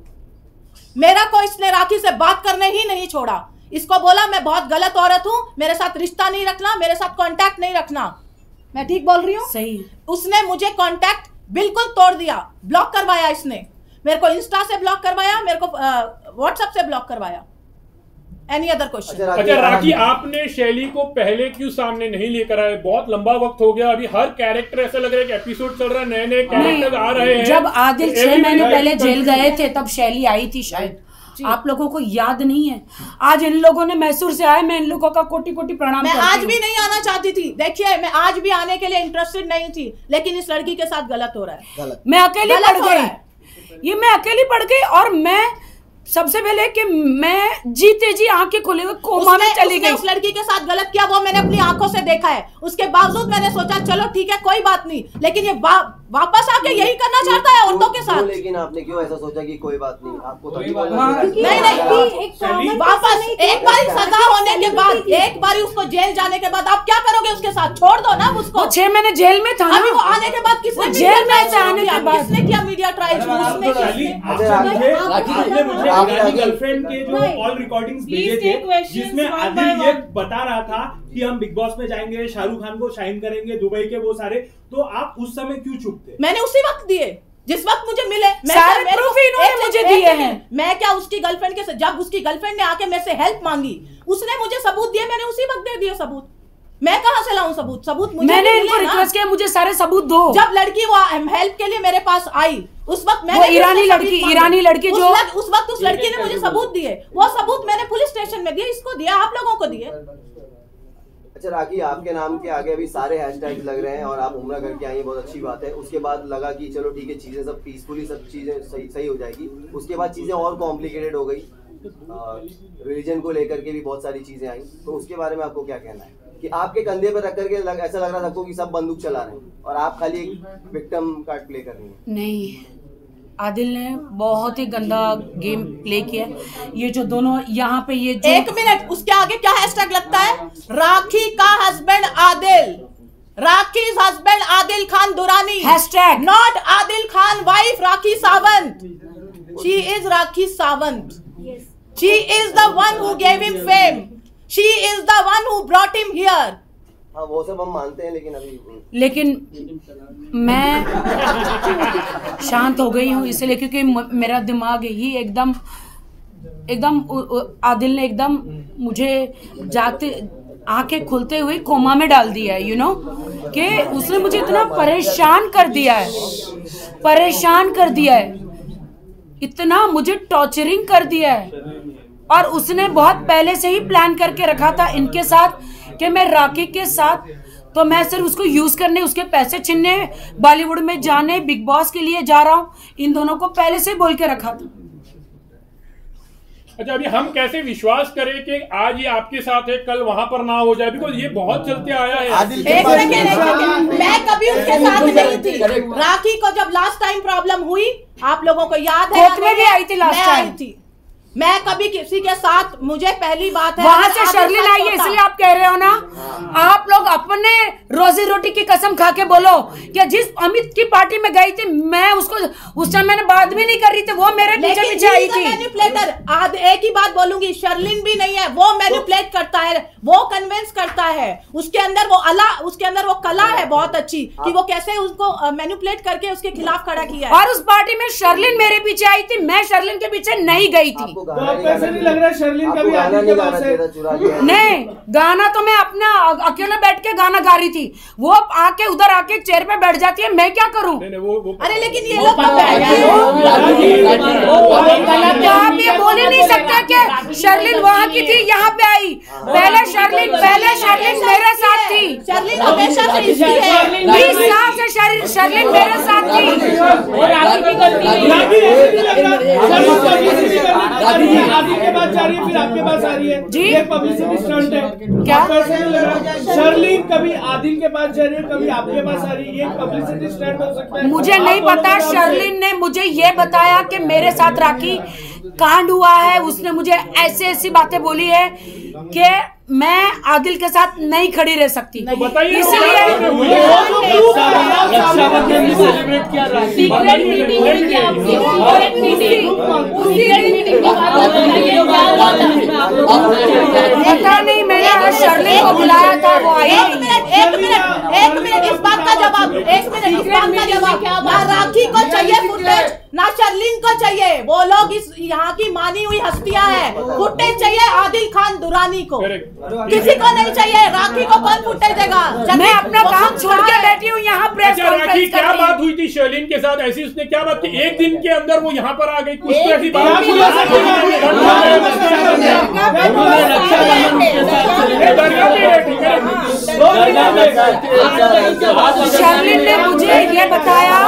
मेरा को इसने राखी से बात करने ही नहीं छोड़ा। इसको बोला मैं बहुत गलत औरत हूँ, मेरे साथ रिश्ता नहीं रखना, मेरे साथ कांटेक्ट नहीं रखना। मैं ठीक बोल रही हूँ? सही। उसने मुझे कांटेक्ट बिल्कुल तोड़ दिया, ब्लॉक करवाया इसने, मेरे को इंस्टा से ब्लॉक करवाया, मेरे को व्हाट्सएप से ब्लॉक करवाया। Any other question? अच्छा राखी, आपने शैली को पहले क्यों सामने नहीं लेकर आए? बहुत लंबा वक्त हो गया, अभी हर कैरेक्टर ऐसा लग रहा है कि एपिसोड चल रहा है, नए नए कैरेक्टर आ रहे हैं। जब आदिल 6 महीने पहले जेल गए थे तब शैली आई थी शायद, आप लोगों को याद नहीं है? आज इन लोगों ने मैसूर से आए, मैं इन लोगों का कोटि कोटि प्रणाम मैं करती आज हूँ। भी नहीं आना चाहती थी, देखिए मैं आज भी आने के लिए इंटरेस्टेड नहीं थी, लेकिन इस लड़की के साथ गलत हो रहा है। गलत। मैं अकेली गलत पड़ हो रहा है। गई, ये मैं अकेली पड़ गई। और मैं सबसे पहले कि मैं जीते जी आंखें खोले कोमा में चली गई। उस लड़की के साथ गलत किया वो मैंने अपनी आंखों से देखा है। उसके बावजूद मैंने सोचा चलो ठीक है कोई बात नहीं, लेकिन ये वापस आके यही करना चाहता है औरतों के साथ। लेकिन आपने क्यों ऐसा सोचा कि कोई बात नहीं, आपको तो नहीं वापस एक बार सजा होने के बाद, एक बार उसको जेल जाने के बाद आप क्या करोगे उसके साथ? छोड़ दो ना उसको। 6 महीने जेल में था। अभी वो आने के बाद किसने जेल में जाने के बाद किसने किया मीडिया ट्रायल? गर्लफ्रेंड के जो कॉल रिकॉर्डिंग्स भेजे थे जिसमें आदिल ये बता रहा था कि हम बिग बॉस में जाएंगे, शाहरुख खान को शाइन करेंगे, दुबई के वो सारे, तो आप उस समय क्यों चुप थे? मैंने उसी वक्त दिए जिस वक्त मुझे मिले। सारे प्रूफ इन्होंने मुझे दिए हैं। मैं क्या उसकी गर्लफ्रेंड के जब उसकी गर्लफ्रेंड ने आके मेरे से हेल्प मांगी उसने मुझे सबूत दिए, मैंने उसी वक्त दे दिए सबूत। मैं कहां से लाऊं सबूत? सबूत मुझे मैंने इनको रिक्वेस्ट किया मुझे सारे सबूत दो। जब लड़की वो हेल्प के लिए मेरे पास आई उस वक्त मैंने ईरानी लड़की जो उस वक्त उस लड़की ने मुझे सबूत दिए, वो सबूत मैंने पुलिस स्टेशन में दिए, इसको दिया, आप लोगों को दिए। अच्छा राखी, आपके नाम के आगे अभी सारे हैशटैग लग रहे हैं और आप उम्रा करके आई हैं, बहुत अच्छी बात है। उसके बाद लगा कि चलो ठीक है चीजें सब पीसफुली सब चीजें सही हो जाएगी। उसके बाद चीजें और कॉम्प्लिकेटेड हो गई, रिलीजन को लेकर के भी बहुत सारी चीजें आई, तो उसके बारे में आपको क्या कहना है कि आपके कंधे पर रख करके ऐसा लग रहा था सबको कि सब बंदूक चला रहे हैं और आप खाली एक विक्टिम कार्ड प्ले कर रही हैं? नहीं, आदिल ने बहुत ही गंदा गेम प्ले किया। ये जो दोनों यहाँ पे ये जो... एक मिनट, उसके आगे क्या हैशटैग लगता है? राखी का husband Adil, Rakhi's husband Adil Khan Durrani, hashtag not Adil Khan wife Rakhi Sawant. She is Rakhi Sawant, she is the one who gave him fame, she is the one who brought him here. हाँ वो सब हम मानते हैं, लेकिन मैं शांत हो गई हूँ इसलिए क्योंकि मेरा दिमाग ही एकदम आदिल ने एकदम मुझे जागते आंखें खुलते हुए कोमा में डाल दिया है, यू नो कि उसने मुझे इतना परेशान कर दिया है, इतना मुझे टॉर्चरिंग कर दिया है। और उसने बहुत पहले से ही प्लान करके रखा था इनके साथ कि मैं राखी के साथ, तो मैं सिर्फ उसको यूज करने, उसके पैसे छीनने, बॉलीवुड में जाने, बिग बॉस के लिए जा रहा हूँ, इन दोनों को पहले से बोल के रखा था। अच्छा अभी हम कैसे विश्वास करें कि आज ये आपके साथ है कल वहां पर ना हो जाए, बिकॉज ये बहुत चलते आया है। मैं कभी उसके साथ नहीं थी। राखी को जब लास्ट टाइम प्रॉब्लम हुई, आप लोगों को याद है, कोर्ट में भी आई थी लास्ट टाइम। मैं कभी किसी के साथ, मुझे पहली बात है वहां से शर्लिन आई है इसलिए आप कह रहे हो ना, आप लोग अपने रोजी रोटी की कसम खा के बोलो कि जिस अमित की पार्टी में गई थी मैं उसको उस टाइम मैंने बात भी नहीं कर रही थी, वो मेरे पीछे आई थी। मैनिपुलेटर, एक ही बात बोलूंगी, शर्लिन भी नहीं है, वो मैनिपुलेट करता है, वो कन्विंस करता है, उसके अंदर वो कला है बहुत अच्छी कि वो कैसे उसको मैनिपुलेट करके उसके खिलाफ खड़ा किया है। और उस पार्टी में शर्लिन मेरे पीछे आई थी, मैं शर्लिन के पीछे नहीं गई थी। तो आपको ऐसा नहीं लग रहा है शर्लिन कभी आदिल के पास है? नहीं, गाना तो मैं अपना अकेले बैठ के गाना गा रही थी, वो आके उधर आके चेयर पे बैठ जाती है, मैं क्या करूं? अरे लेकिन ये लोग आप ये बोल ही नहीं सकता कि शर्लिन वहाँ की थी यहाँ पे आई। पहले शर्लिन मेरे साथ थी, शर्लिन हमेशा से इसकी है, 20 साल से शर्लिन मेरे साथ थी। आदिल के पास जा रही है फिर आपके पास आ रही है जी, ये पब्लिसिटी स्टंट है क्या? कैसे लग रहा है? शर्लिन कभी आदिल के पास जा रही है, कभी आपके पास आ रही है, ये पब्लिसिटी स्टंट हो सकता है? मुझे नहीं पता। शर्लिन ने मुझे ये बताया कि मेरे साथ राखी कांड हुआ है, उसने मुझे ऐसी बातें बोली है कि मैं आदिल के साथ नहीं खड़ी रह सकती, इसलिए पता नहीं मैंने शर्लिन को बुलाया था, वो आई। एक मिनट इस बात का जवाब, ना राखी को चाहिए फुटेज, ना शर्लिन को चाहिए, वो लोग इस यहाँ की मानी हुई हस्तियां हैं। फुटेज चाहिए आदिल खान दुरानी को, किसी को नहीं चाहिए। राखी को कौन फुटेज देगा? मैं अपना काम छोड़ के बैठी हूँ यहाँ प्रेस कॉन्फ्रेंस। क्या बात हुई थी शर्लिन के साथ ऐसी? उसने क्या बात की? एक दिन के अंदर वो यहाँ पर आ गई, कुछ तो ऐसी बात शर्लिन ने मुझे ये बताया,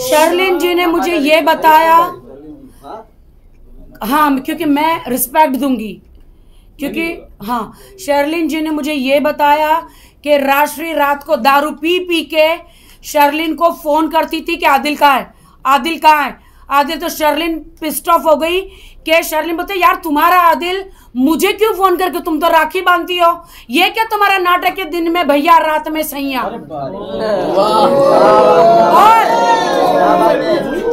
शर्लिन जी ने मुझे ये बताया, हाँ, क्योंकि मैं रिस्पेक्ट दूंगी, क्योंकि हाँ, शर्लिन जी ने मुझे ये बताया कि राष्ट्रीय रात को दारू पी पी के शर्लिन को फोन करती थी कि आदिल कहाँ है, आदिल कहाँ है, आदिल। तो शर्लिन पिस्ट ऑफ हो गई कि शर्लिन बोलते यार तुम्हारा आदिल मुझे क्यों फोन करके, तुम तो राखी बांधती हो, ये क्या तुम्हारा नाटक है दिन में भैया रात में सैया। और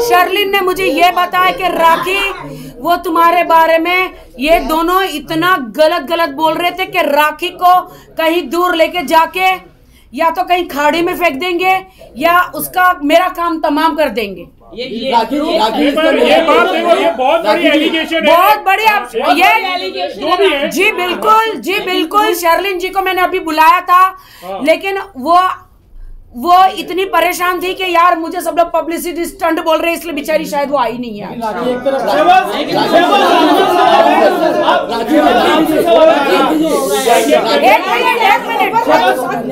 शर्लिन ने मुझे ये बताया कि राखी वो तुम्हारे बारे में ये दोनों इतना गलत गलत बोल रहे थे कि राखी को कहीं दूर लेके जाके या तो कहीं खाड़ी में फेंक देंगे या उसका मेरा काम तमाम कर देंगे। ये बात देखो, ये बहुत बड़ी एलिगेशन है, बहुत बड़ी ये जी बिल्कुल, जी बिल्कुल। शर्लिन जी को मैंने अभी बुलाया था, लेकिन वो इतनी परेशान थी कि यार मुझे सब लोग पब्लिसिटी स्टंट बोल रहे हैं, इसलिए बेचारी शायद वो आई नहीं है। एक मिनट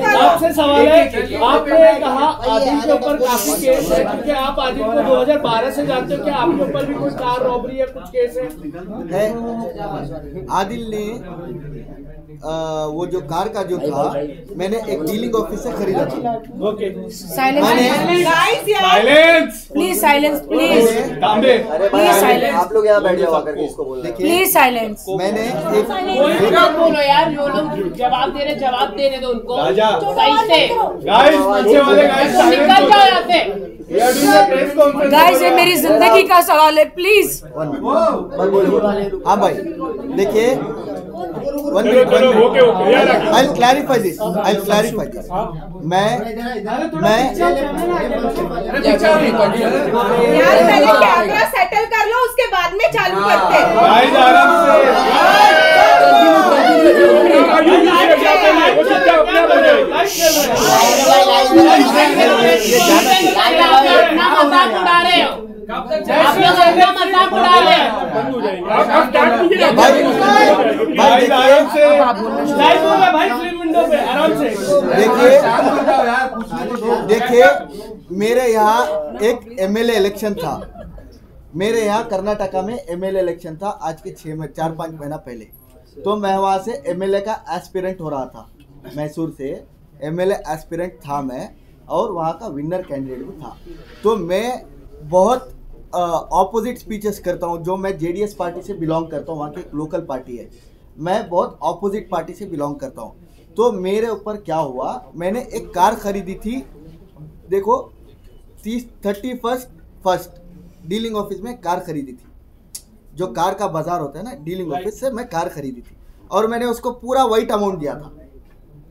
आपसे सवाल है, आपने कहा आदिल के ऊपर काफी केस है, क्योंकि आप आदिल को 2012 से जानते हो, क्या आपके ऊपर भी कोई कार रॉबरी या कुछ केस है? आदिल ने वो जो कार का जो था, मैंने एक डीलिंग ऑफिस से खरीदा था। Okay, silence please, silence please, अरे भाई आप लोग यहाँ बैठ जाओ आकर के इसको बोलना। Please silence. मैंने कोई भी मत बोलो यार, जो लोग जवाब दे रहे दो उनको सही से। निकल जाओ यहाँ से। गाइस ये मेरी जिंदगी का सवाल है, प्लीज। हाँ भाई देखिए, I'll clarify this. मैं यार पहले कैमरा सेटल कर लो, उसके बाद में चालू करते हैं। मजाक उड़ा रहे हो, आप लोग अपना मजाक उड़ा रहे हो। देखिए मेरे यहाँ एक एमएलए इलेक्शन था, मेरे यहाँ कर्नाटका में एमएलए इलेक्शन था आज के 4-5 महीना पहले। तो मैं वहाँ से एमएलए का एस्पिरेंट हो रहा था, मैसूर से एमएलए एस्पिरेंट था मैं, और वहाँ का विनर कैंडिडेट भी था। तो मैं बहुत ऑपोजिट स्पीचेस करता हूँ, जो मैं जेडीएस पार्टी से बिलोंग करता हूँ, वहाँ की एक लोकल पार्टी है, मैं बहुत ऑपोजिट पार्टी से बिलोंग करता हूँ। तो मेरे ऊपर क्या हुआ, मैंने एक कार खरीदी थी, देखो 31st डीलिंग ऑफिस में कार खरीदी थी, जो कार का बाजार होता है ना, डीलिंग ऑफिस से मैं कार खरीदी थी, और मैंने उसको पूरा वाइट अमाउंट दिया था।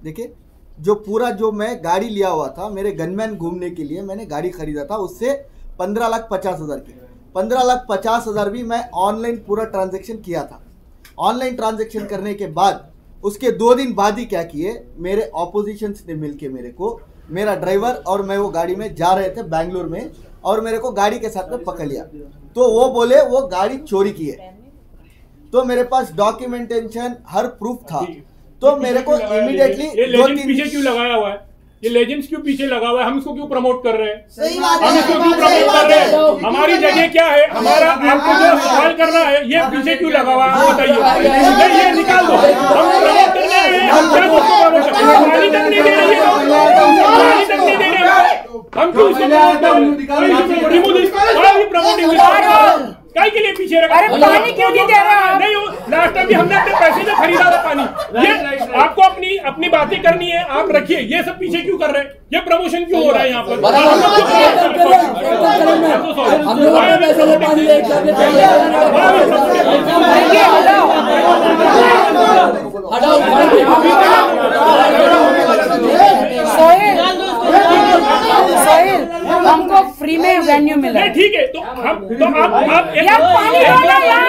देखिए जो पूरा जो मैं गाड़ी लिया हुआ था, मेरे गनमैन घूमने के लिए मैंने गाड़ी खरीदा था, उससे 15,50,000 की, 15,50,000 भी मैं ऑनलाइन पूरा ट्रांजैक्शन किया था। ऑनलाइन ट्रांजैक्शन करने के बाद उसके 2 दिन बाद ही क्या किए, मेरे ऑपोजिशन ने मिलके मेरे को, मेरा ड्राइवर और मैं वो गाड़ी में जा रहे थे बैंगलोर में, और मेरे को गाड़ी के साथ में पकड़ लिया। तो वो बोले वो गाड़ी चोरी की है, तो मेरे पास डॉक्यूमेंटेशन हर प्रूफ था। तो मेरे को इमीडिएटली पीछे क्यों लगाया हुआ है, ये लेजेंड्स क्यों पीछे लगा हुआ है, हम इसको क्यों प्रमोट कर रहे हैं, सही बात हम इसको क्यों प्रमोट कर रहे हैं, हमारी जगह क्या है, हमारा आपको जो सवाल करना है, ये पीछे क्यों लगा हुआ है बताइए, ये निकाल दो, हम प्रमोट करने आए हैं, हम क्या उसको प्रमोट कर रहे हैं, गाली तक नहीं दे रही है, गाली तक नहीं दे रहे हैं, हम क्यों इसको प्रमोट काय के लिए पीछे रखा? अरे पानी क्यों नहीं दे रहा? नहीं, लास्ट टाइम भी हमने अपने पैसे से खरीदा था पानी। ये आपको अपनी बातें करनी है, आप रखिए, ये सब पीछे क्यों कर रहे हैं, ये प्रमोशन क्यों हो रहा है यहाँ पर? सोहेल हमको फ्री में वेन्यू मिला, ठीक है, तो आप यार पानी दो ना यार,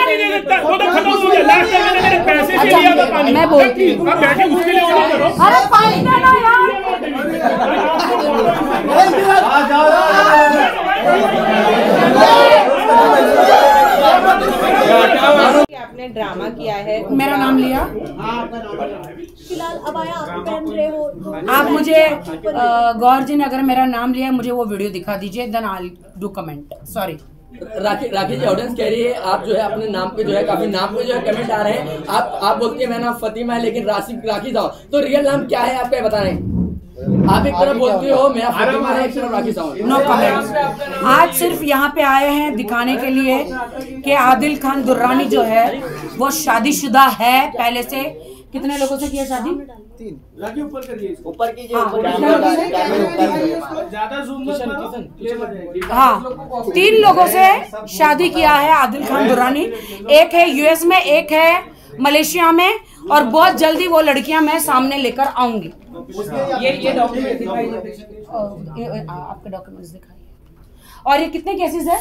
तो खत्म हो गया। लास्ट टाइम मैंने मेरे पैसे से लिया था पानी, मैं बोलती हूँ आप बैठे उसके लिए ऑर्डर करो। अरे पानी दो ना यार। आपने आपने ड्रामा किया है, मेरा नाम लिया। फिलहाल अब आया आप पहन रहे हो तो आप मुझे गौर जी ने अगर मेरा नाम लिया है, मुझे वो वीडियो दिखा दीजिए, then I do comment. Sorry. Rakhi ji, audience कह रही है आप जो है अपने नाम पे जो है काफी नाम पे जो है कमेंट आ रहे हैं। आप बोलती है मेरा नाम फतिमा है लेकिन राखी साहब, तो रियल नाम क्या है आपका बता रहे हैं? आप एक तरफ बोलते हो मेरा फतिमा है, एक तरफ राखी साहब। No comment. आज सिर्फ यहाँ पे आए हैं दिखाने के लिए कि आदिल खान दुर्रानी जो है वो शादीशुदा है पहले से। कितने लोगों से किया शादी? 3। राखी ऊपर करिए, ऊपर कीजिए, ज्यादा जूम मत करो। हाँ, 3 लोगों से शादी किया है आदिल खान दुर्रानी। एक है यूएस में, एक है मलेशिया में, और बहुत जल्दी वो लड़कियां मैं सामने लेकर आऊंगी। ये डॉक्यूमेंट दिखाइए, आपके डॉक्यूमेंट्स दिखाइए। और ये कितने केसेस है?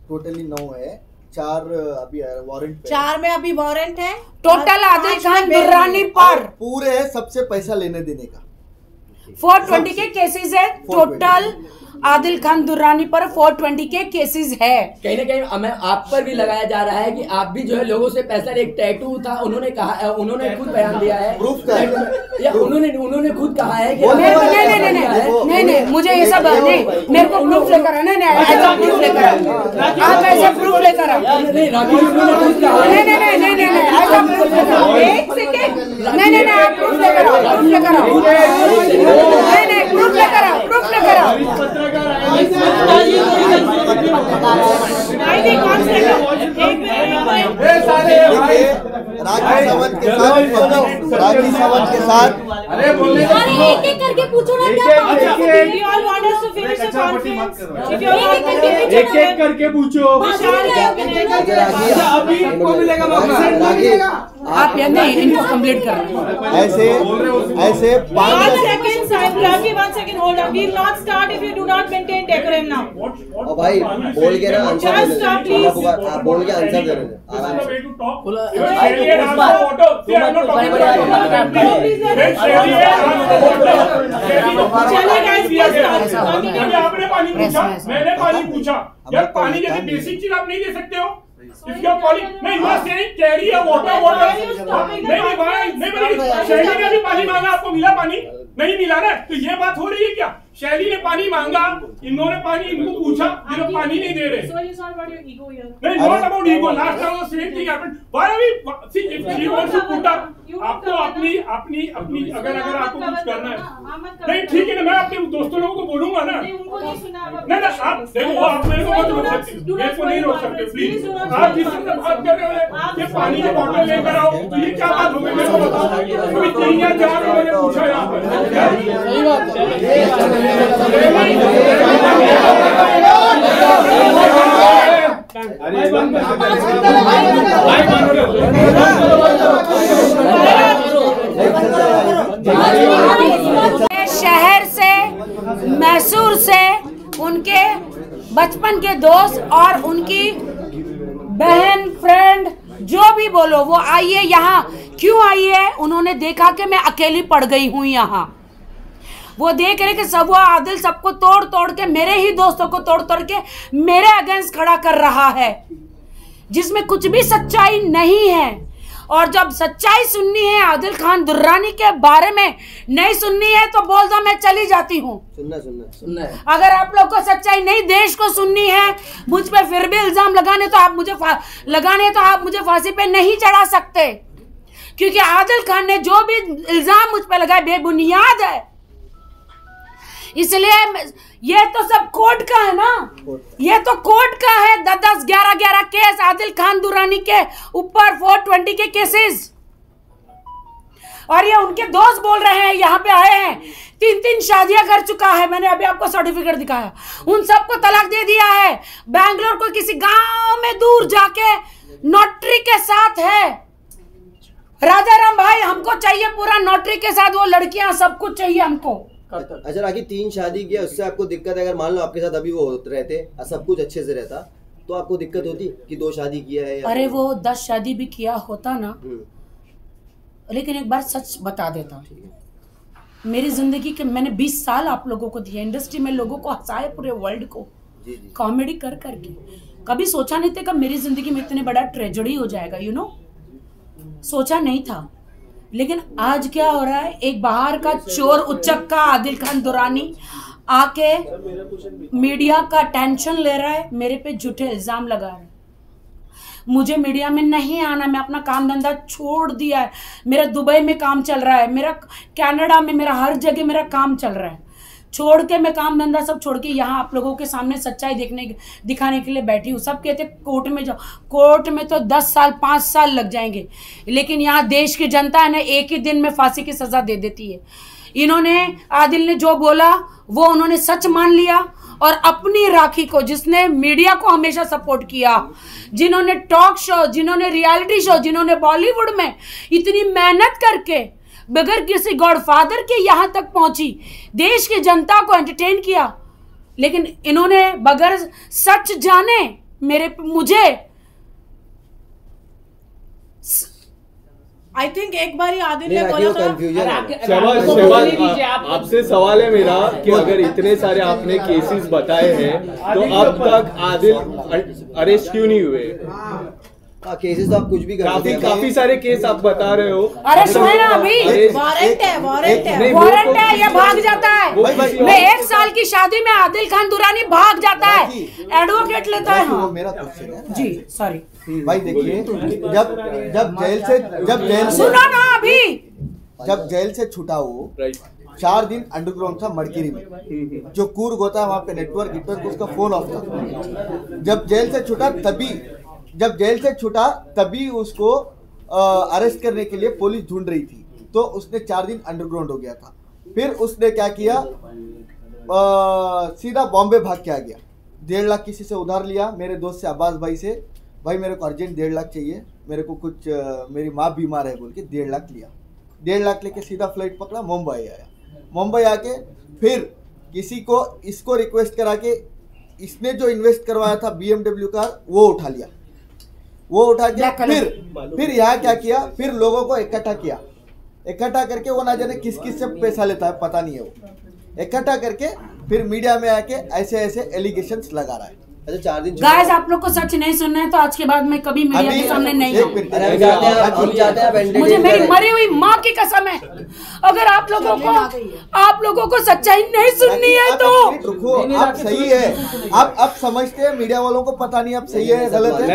टोटली 9 है, 4 अभी वारंट 4 में अभी वारंट है। टोटल आदिल खान दुर्रानी पर पूरे है सबसे पैसा लेने देने का 420 के केसेस है। टोटल आदिल खान दुर्रानी पर 420 के केसेस है। कहीं ना कहीं हमें आप पर भी लगाया जा रहा है कि आप भी जो है लोगों से पैसा, एक टैटू था, उन्होंने कहा, उन्होंने खुद बयान दिया है, प्रूफ का या उन्होंने खुद कहा है कि नहीं, मुझे ये सब नहीं, मेरे को प्रूफ लेकर आना। नहीं, ऐसा प्रूफ लेकर आप ऐसे प्रूफ लेकर आओ। नहीं, ऐसा प्रूफ लेकर आओ। एक सेकेंड, नहीं, आप प्रूफ लेकर आओ, प्रूफ लेकर आओ। नहीं, प्रूफ लेकर आओ, प्रूफ लेकर आओ। राखी सावंत के साथ अरे बोलने एक करके पूछो ना क्या एक करके पूछो। अभी इनको मिलेगा मौका। आप या नहीं, इनको कंप्लीट करना। ऐसे 5 और भाई बोल के ना आंसर दे दे, आप बोल के आंसर दे दे आराम से। आपने पानी पूछा, मैंने पानी पूछा। यार पानी जैसे बेसिक चीज आप नहीं दे सकते हो? If you are calling, नहीं you are saying carry a water, नहीं शैली ने भी पानी मांगा, आपको मिला पानी? नहीं मिला ना, तो ये बात हो रही है क्या? शैली ने पानी मांगा, इन्होंने पानी इनको पूछा, ये लोग पानी नहीं दे रहे। नहीं, not about ego. Last time the same thing happened. Why are we? See, if she wants to put up, आपको अपनी अगर आपको कुछ करना है, नहीं ठीक है ना, मैं अपने दोस्तों लोगों को बोलूंगा ना। नहीं आप देखो, वो आप मेरे को मत रोक सकते, मेरे को नहीं रोक सकते प्लीज। आप जिससे बात कर रहे हो कि पानी की बोतल लेकर आओ, तो ये क्या बात हो गई मेरे को बताओ। अभी 3 या 4 लोगों ने पूछा यहाँ पर। सही बात है। शहर से, मैसूर से उनके बचपन के दोस्त और उनकी बहन, फ्रेंड, जो भी बोलो, वो आई है यहाँ। क्यों आई है? उन्होंने देखा कि मैं अकेली पड़ गई हूँ यहाँ। वो देख रहे कि सब वो आदिल सबको तोड़ तोड़ के, मेरे ही दोस्तों को तोड़ तोड़ के मेरे अगेंस्ट खड़ा कर रहा है, जिसमें कुछ भी सच्चाई नहीं है। और जब सच्चाई सुननी है आदिल खान दुर्रानी के बारे में, नहीं सुननी है तो बोल दो, मैं चली जाती हूँ। सुनना है। अगर आप लोग को सच्चाई नहीं देश को सुननी है, मुझ पे फिर भी इल्जाम लगाने तो आप मुझे फांसी पे नहीं चढ़ा सकते, क्योंकि आदिल खान ने जो भी इल्जाम मुझ पे लगाए बेबुनियाद है। इसलिए ये तो सब कोर्ट का है ना, ये तो कोर्ट का है। 10-10, 11-11 केस आदिल खान दुर्रानी के ऊपर, 420 के केसेस। और ये उनके दोस्त बोल रहे हैं, यहाँ पे आए हैं, 3 शादियां कर चुका है। मैंने अभी आपको सर्टिफिकेट दिखाया। उन सबको तलाक दे दिया है। बैंगलोर को किसी गांव में दूर जाके नोटरी के साथ है। राजा राम भाई, हमको चाहिए पूरा नोटरी के साथ, वो लड़कियां, सब कुछ चाहिए हमको। अच्छा राखी, 3 शादी किया, उससे आपको दिक्कत है? अगर मान लो आपके साथ अभी वो रहते, सब कुछ अच्छे से रहता, तो आपको दिक्कत होती कि 2 शादी किया है? अरे वो 10 शादी भी किया होता ना, लेकिन एक बार सच बता देता। मेरी जिंदगी के मैंने 20 साल आप लोगों को दिया, इंडस्ट्री में लोगों को हंसाए पूरे वर्ल्ड को, कॉमेडी कर करके। कभी सोचा नहीं था कि मेरी जिंदगी में इतने बड़ा ट्रेजेडी हो जाएगा, यू नो। सोचा नहीं था। लेकिन आज क्या हो रहा है, एक बाहर का चोर उचक्का आदिल खान दुरानी आके मीडिया का टेंशन ले रहा है, मेरे पे झूठे इल्जाम लगा रहा है। मुझे मीडिया में नहीं आना, मैं अपना काम धंधा छोड़ दिया है। मेरा दुबई में काम चल रहा है, मेरा कनाडा में, मेरा हर जगह मेरा काम चल रहा है। छोड़ के मैं काम धंधा सब छोड़ के यहाँ आप लोगों के सामने सच्चाई दिखाने के लिए बैठी हूँ। सब कहते कोर्ट में जाओ, कोर्ट में तो 10 साल 5 साल लग जाएंगे, लेकिन यहाँ देश की जनता है ना, एक ही दिन में फांसी की सजा दे देती है। इन्होंने, आदिल ने जो बोला वो उन्होंने सच मान लिया, और अपनी राखी को, जिसने मीडिया को हमेशा सपोर्ट किया, जिन्होंने टॉक शो, जिन्होंने रियलिटी शो, जिन्होंने बॉलीवुड में इतनी मेहनत करके बगैर किसी गॉडफादर के यहाँ तक पहुंची, देश की जनता को एंटरटेन किया, लेकिन इन्होंने बगैर सच जाने मुझे आई थिंक एक बार ही आदिल ने बोला था। आपसे सवाल है मेरा कि अगर इतने सारे आपने केसेस बताए हैं तो अब तक आदिल अरेस्ट क्यों नहीं हुए? केसेस तो आप कुछ भी कर काफी सारे केस आप बता रहे हो। अरेस्ट हुए ना अभी, वारंट है, ये भाग जाता है। मैं 1 साल की शादी में आदिल खान दुरानी भाग जाता है, एडवोकेट लेता है। हाँ। मेरा क्वेश्चन है जी, सॉरी भाई, देखिए जब जेल से सुनो ना, अभी जब जेल से छूटा वो 4 दिन अंडरग्राउंड था मड़किरी में, जो कूर्ग होता है वहाँ पे नेटवर्क उसका फोन ऑफ था। जब जेल से छूटा तभी उसको अरेस्ट करने के लिए पुलिस ढूंढ रही थी, तो उसने 4 दिन अंडरग्राउंड हो गया था। फिर उसने क्या किया, सीधा बॉम्बे भाग के आ गया। 1.5 लाख किसी से उधार लिया, मेरे दोस्त से, अब्बास भाई से, भाई मेरे को अर्जेंट 1.5 लाख चाहिए, मेरे को कुछ मेरी माँ बीमार है बोल के 1.5 लाख लिया। 1.5 लाख लेके सीधा फ्लाइट पकड़ा, मुंबई आया। मुंबई आके फिर किसी को इसको रिक्वेस्ट करा के इसने जो इन्वेस्ट करवाया था BMW कार, वो उठा लिया। वो उठा के फिर यहाँ क्या किया, फिर लोगों को इकट्ठा किया। इकट्ठा करके वो ना जाने किस किस से पैसा लेता है, पता नहीं है। वो इकट्ठा करके फिर मीडिया में आके ऐसे ऐसे एलिगेशंस लगा रहा है। अच्छा 4 दिन गाइस, आप लोग को सच नहीं सुनना है तो आज के बाद मैं कभी मीडिया के सामने नहीं आऊंगी। मुझे मेरी मरी हुई माँ की कसम है, अगर आप लोगों को सच्चाई नहीं सुननी है तो रुको। आप सही है, आप समझते हैं, मीडिया वालों को पता नहीं आप सही है गलत है।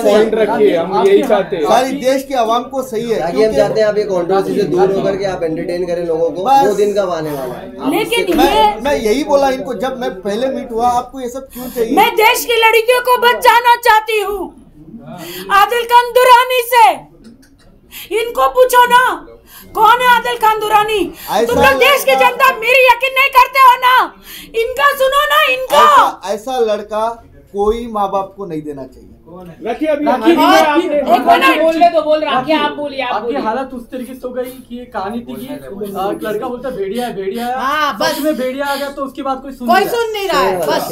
पॉइंट रखिए, हम यही चाहते हैं, सारी देश की आवाम को सही है। हम चाहते हैं आप ये कंट्रोवर्सी से दूर होकर के आप एंटरटेन करें लोगों को, वो दिन कब आने वाला है। लेकिन मैं यही बोला इनको, जब मैं पहले मीट हुआ, आपको ये सब क्यों चाहिए? मैं देश की लड़कियों को बचाना चाहती हूँ आदिल खान दुरानी से। इनको पूछो ना, कौन है आदिल खान दुरानी? तुम लोग देश की जनता मेरी यकीन नहीं करते हो ना, इनका सुनो ना, इनका। ऐसा लड़का कोई माँ बाप को नहीं देना चाहिए। रखिए अभी बोल राखी, आप बोलिए। आपकी हालत उस तरीके से हो गई कि ये कहानी थी कि लड़का बोलता भेड़िया है, भेड़िया है। हाँ, बस में भेड़िया आ गया तो उसके बाद कोई सुन नहीं रहा है। बस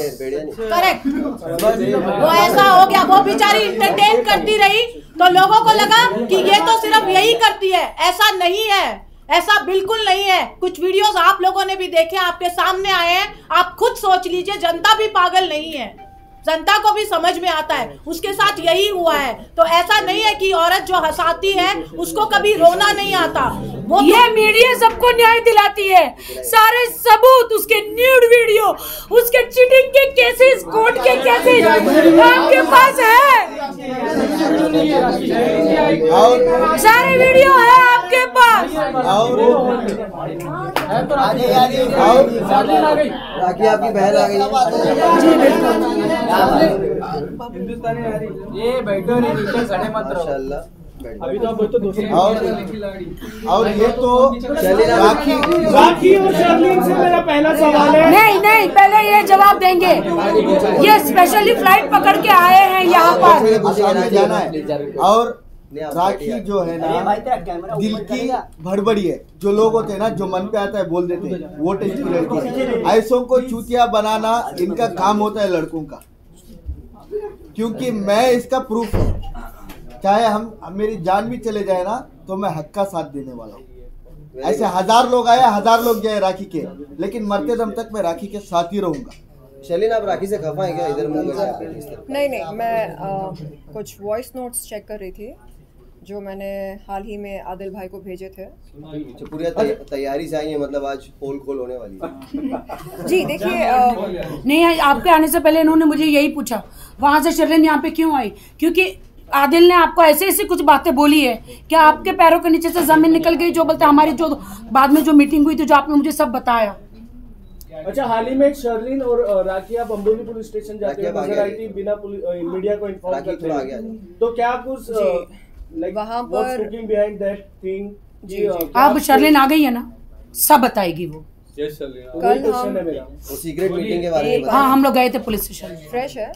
करेक्ट, वो ऐसा हो गया। वो बेचारी इंटरटेन करती रही तो लोगों को लगा कि ये तो सिर्फ यही करती है। ऐसा नहीं है, ऐसा बिल्कुल नहीं है। कुछ वीडियोस आप लोगों ने भी देखे, आपके सामने आए हैं, आप खुद सोच लीजिए। जनता भी पागल नहीं है, जनता को भी समझ में आता है। उसके साथ यही हुआ है। तो ऐसा नहीं है कि औरत जो हंसाती है उसको कभी रोना नहीं आता। वो ये मीडिया सबको न्याय दिलाती है, सारे सबूत, उसके न्यूड वीडियो, उसके चीटिंग के केसेस, कोर्ट के केसेस आपके पास है, सारे वीडियो है आपके पास। राखी आपकी बहन आ गई। जी बिल्कुल। ये बैठो नहीं, नीचे खड़े मत रहो। अभी तो आप और ये तो राखी और शर्लीन से मेरा पहला सवाल है। नहीं, पहले ये जवाब देंगे। ये स्पेशली फ्लाइट पकड़ के आए हैं यहाँ पर जाना है। और राखी जो है ना, दिल की भड़बड़ी है। जो लोग होते हैं ना, जो मन पे आता है बोल देते हैं, वो टाइप की लड़की है। ऐसों को चूतिया बनाना इनका काम होता है लड़कों का, क्योंकि मैं इसका प्रूफ हूँ। चाहे हम मेरी जान भी चले जाए ना, तो मैं हक का साथ देने वाला हूँ। ऐसे 1000 लोग आए, 1000 लोग गए राखी के, लेकिन मरते दम तक मैं राखी के साथ ही रहूंगा। शैलीन, आप राखी से खफा हैं क्या? इधर मुंह नहीं, मैं कुछ वॉइस नोट्स चेक कर रही थी जो मैंने हाल ही में आदिल भाई को भेजे थे। पूरी तैयारी से आई है, मतलब आज पोल खोल होने वाली है। जी देखिए, नहीं, आपके आने से पहले इन्होंने मुझे यही पूछा वहां से शर्लिन यहाँ पे क्यों आई, क्योंकि आदिल ने आपको ऐसे ऐसी कुछ बातें बोली है कि आपके पैरों के नीचे से जमीन निकल गई। जो बोलते हमारी जो बाद में जो मीटिंग हुई थी, जो आपने मुझे सब बताया। अच्छा, हाल ही में शर्लिन और राखी आप अम्बोली पुलिस स्टेशन जाते हुए नजर आई थी बिना मीडिया को इन्फॉर्म करते हुए, तो क्या कुछ वहाँ पर बिहाइंड दैट थिंग? अब शर्लिन आ गई है ना, सब बताएगी वो। कल हम सीक्रेट मीटिंग के बारे में, हाँ हम लोग गए थे पुलिस स्टेशन। फ्रेश है,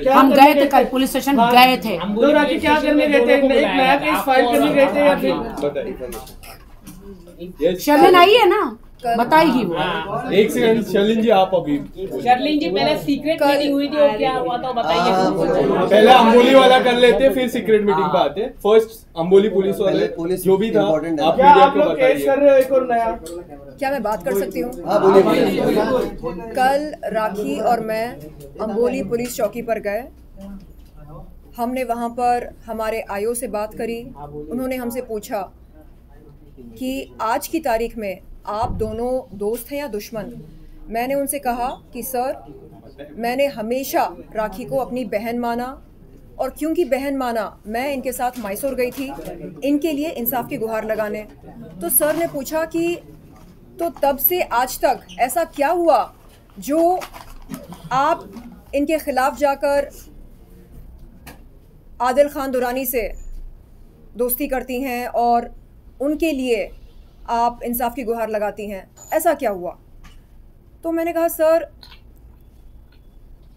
हम गए थे कल पुलिस स्टेशन गए थे। तो राखी क्या करने गए थे? एक नया केस फाइल करने गए थे या फिर? शर्लिन आई है ना, बताएगी वो। एक सेकंड शर्लिन जी, आप अभी शर्लिन जी पहले सीक्रेट मीटिंग हुई थी और क्या हुआ था बताइए। पहले अम्बोली वाला कर लेते, फिर सीक्रेट मीटिंग पे आते। फर्स्ट अम्बोली पुलिस वाले जो भी था, आप क्या आप लोग केस कर रहे हो एक और नया? क्या मैं बात कर सकती हूँ? कल राखी और मैं अम्बोली पुलिस चौकी पर गए। हमने वहाँ पर हमारे आईओ से बात करी। उन्होंने हमसे पूछा कि आज की तारीख में आप दोनों दोस्त हैं या दुश्मन। मैंने उनसे कहा कि सर, मैंने हमेशा राखी को अपनी बहन माना, और क्योंकि बहन माना मैं इनके साथ मैसूर गई थी इनके लिए इंसाफ की गुहार लगाने। तो सर ने पूछा कि तो तब से आज तक ऐसा क्या हुआ जो आप इनके खिलाफ जाकर आदिल खान दुरानी से दोस्ती करती हैं और उनके लिए आप इंसाफ की गुहार लगाती हैं, ऐसा क्या हुआ? तो मैंने कहा सर,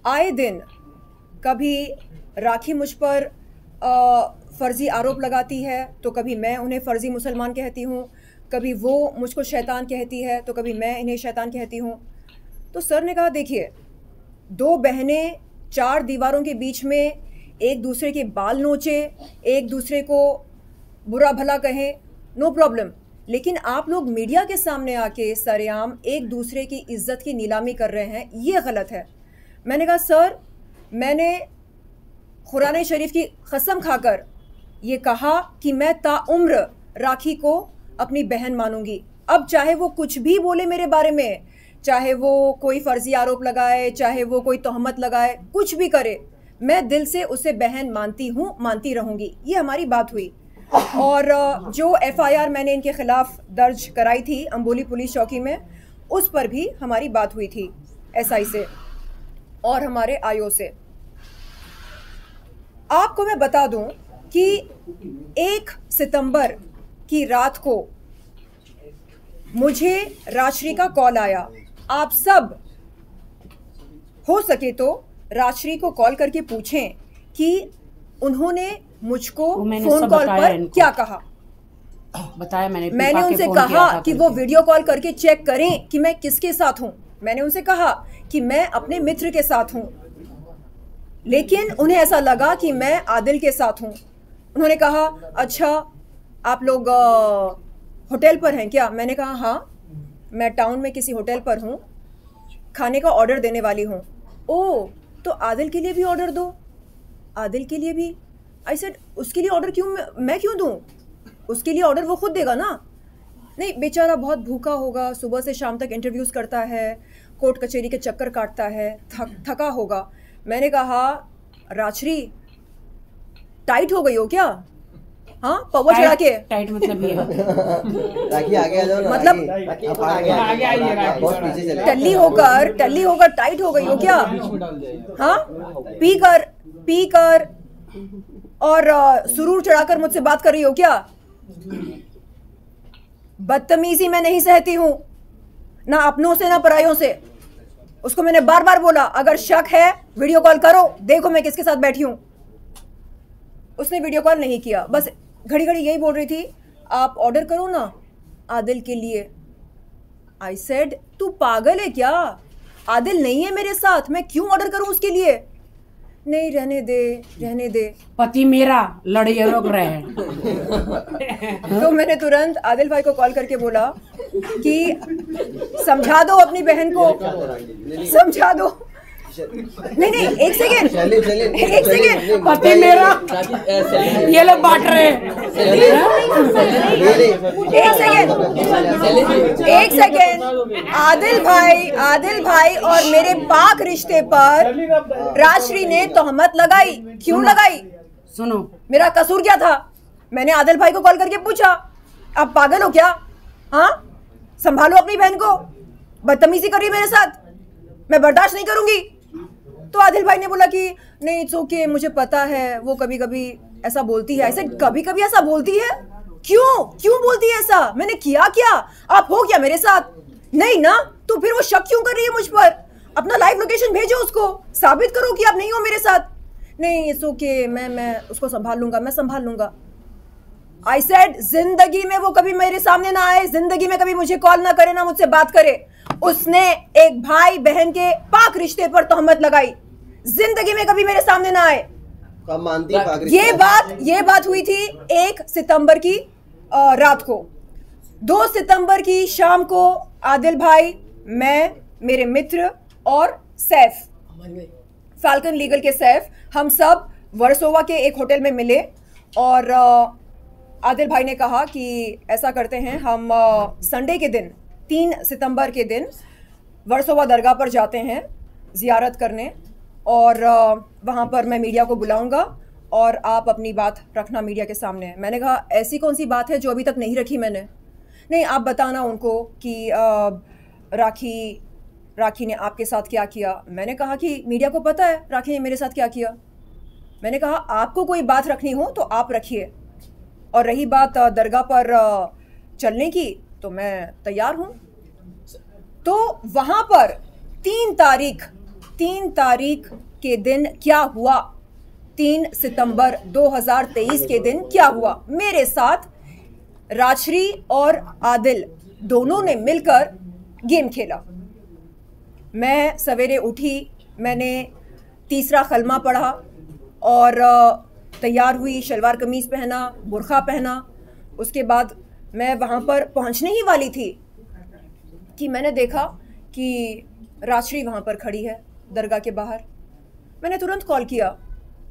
आए दिन कभी राखी मुझ पर फ़र्ज़ी आरोप लगाती है, तो कभी मैं उन्हें फ़र्ज़ी मुसलमान कहती हूँ, कभी वो मुझको शैतान कहती है, तो कभी मैं इन्हें शैतान कहती हूँ। तो सर ने कहा देखिए, दो बहनें चार दीवारों के बीच में एक दूसरे के बाल नोचे, एक दूसरे को बुरा भला कहें, नो प्रॉब्लम, लेकिन आप लोग मीडिया के सामने आके सरेआम एक दूसरे की इज्जत की नीलामी कर रहे हैं, ये गलत है। मैंने कहा सर, मैंने कुरान शरीफ की कसम खाकर ये कहा कि मैं ताउम्र राखी को अपनी बहन मानूंगी। अब चाहे वो कुछ भी बोले मेरे बारे में, चाहे वो कोई फ़र्ज़ी आरोप लगाए, चाहे वो कोई तोहमत लगाए, कुछ भी करे, मैं दिल से उसे बहन मानती हूँ, मानती रहूँगी। ये हमारी बात हुई। और जो FIR मैंने इनके ख़िलाफ़ दर्ज कराई थी अम्बोली पुलिस चौकी में, उस पर भी हमारी बात हुई थी SI से और हमारे IO से। आपको मैं बता दूं कि 1 सितंबर की रात को मुझे राजश्री का कॉल आया। आप सब हो सके तो राजश्री को कॉल करके पूछें कि उन्होंने मुझको फोन कॉल पर क्या कहा। बताया मैंने उनसे कहा कि वो वीडियो कॉल करके चेक करें कि मैं किसके साथ हूँ। मैंने उनसे कहा कि मैं अपने मित्र के साथ हूँ, लेकिन उन्हें ऐसा लगा कि मैं आदिल के साथ हूँ। उन्होंने कहा अच्छा आप लोग होटल पर हैं क्या? मैंने कहा हाँ, मैं टाउन में किसी होटल पर हूँ, खाने का ऑर्डर देने वाली हूँ। ओह, तो आदिल के लिए भी ऑर्डर दो, आदिल के लिए भी। आई सेड उसके लिए ऑर्डर क्यों, मैं क्यों दूँ? उसके लिए ऑर्डर वो खुद देगा ना। नहीं, बेचारा बहुत भूखा होगा, सुबह से शाम तक इंटरव्यूज़ करता है, कोर्ट कचहरी के चक्कर काटता है, थका होगा। मैंने कहा राजश्री टाइट हो गई हो क्या? हाँ, पावर चढ़ा के टाइट मतलब ये राखी आगे आ जाओ, मतलब टल्ली होकर टाइट हो गई हो क्या? हाँ, पी कर और सुरूर चढ़ाकर मुझसे बात कर रही हो क्या? बदतमीजी मैं नहीं सहती हूँ, ना अपनों से ना परायों से। उसको मैंने बार बार बोला अगर शक है वीडियो कॉल करो, देखो मैं किसके साथ बैठी हूँ। उसने वीडियो कॉल नहीं किया, बस घड़ी घड़ी यही बोल रही थी आप ऑर्डर करो ना आदिल के लिए। आई सेड तू पागल है क्या? आदिल नहीं है मेरे साथ, मैं क्यों ऑर्डर करूं उसके लिए? नहीं, रहने दे, पति मेरा लड़ाई रोक रहे हैं। तो मैंने तुरंत आदिल भाई को कॉल करके बोला कि समझा दो अपनी बहन को, समझा दो। नहीं, एक सेकेंड, पति मेरा ये लोग बांट रहे हैं। एक सेकेंड। आदिल भाई और मेरे पाक रिश्ते पर राजश्री ने तोहमत लगाई। क्यों लगाई? सुनो, मेरा कसूर क्या था? मैंने आदिल भाई को कॉल करके पूछा, आप पागल हो क्या? हाँ, संभालो अपनी बहन को, बदतमीजी कर रही मेरे साथ, मैं बर्दाश्त नहीं करूंगी। तो आदिल भाई ने बोला कि नहीं इट्स ओके, मुझे पता है वो कभी कभी ऐसा बोलती है। ऐसे कभी कभी ऐसा बोलती है? क्यों बोलती है ऐसा? मैंने किया क्या? आप हो क्या मेरे साथ? नहीं ना, तो फिर वो शक क्यों कर रही है मुझ पर? अपना लाइव लोकेशन भेजो उसको, साबित करो कि आप नहीं हो मेरे साथ। नहीं इट्स ओके, मैं उसको संभाल लूंगा, मैं संभाल लूंगा। आई सेड जिंदगी में वो कभी मेरे सामने ना आए, जिंदगी में कभी मुझे कॉल ना करे, ना मुझसे बात करे। उसने एक भाई बहन के पाक रिश्ते पर तोहमत लगाई, जिंदगी में कभी मेरे सामने ना आए। कब मानती है पाक रिश्ते? ये बात हुई थी 1 सितंबर की रात को। 2 सितंबर की शाम को आदिल भाई, मैं, मेरे मित्र और सैफ, फाल्कन लीगल के सैफ, हम सब वर्सोवा के एक होटल में मिले और आदिल भाई ने कहा कि ऐसा करते हैं, हम संडे के दिन 3 सितंबर के दिन वर्सोवा दरगाह पर जाते हैं ज़ियारत करने और वहाँ पर मैं मीडिया को बुलाऊंगा और आप अपनी बात रखना मीडिया के सामने। मैंने कहा ऐसी कौन सी बात है जो अभी तक नहीं रखी मैंने? नहीं, आप बताना उनको कि राखी ने आपके साथ क्या किया। मैंने कहा कि मीडिया को पता है राखी ने मेरे साथ क्या किया। मैंने कहा आपको कोई बात रखनी हो तो आप रखिए, और रही बात दरगाह पर चलने की तो मैं तैयार हूँ। तो वहाँ पर 3 तारीख के दिन क्या हुआ, 3 सितंबर 2023 के दिन क्या हुआ? मेरे साथ राजश्री और आदिल दोनों ने मिलकर गेम खेला। मैं सवेरे उठी, मैंने तीसरा खलमा पढ़ा और तैयार हुई, शलवार कमीज़ पहना, बुर्खा पहना। उसके बाद मैं वहाँ पर पहुँचने ही वाली थी कि मैंने देखा कि राजश्री वहाँ पर खड़ी है दरगाह के बाहर। मैंने तुरंत कॉल किया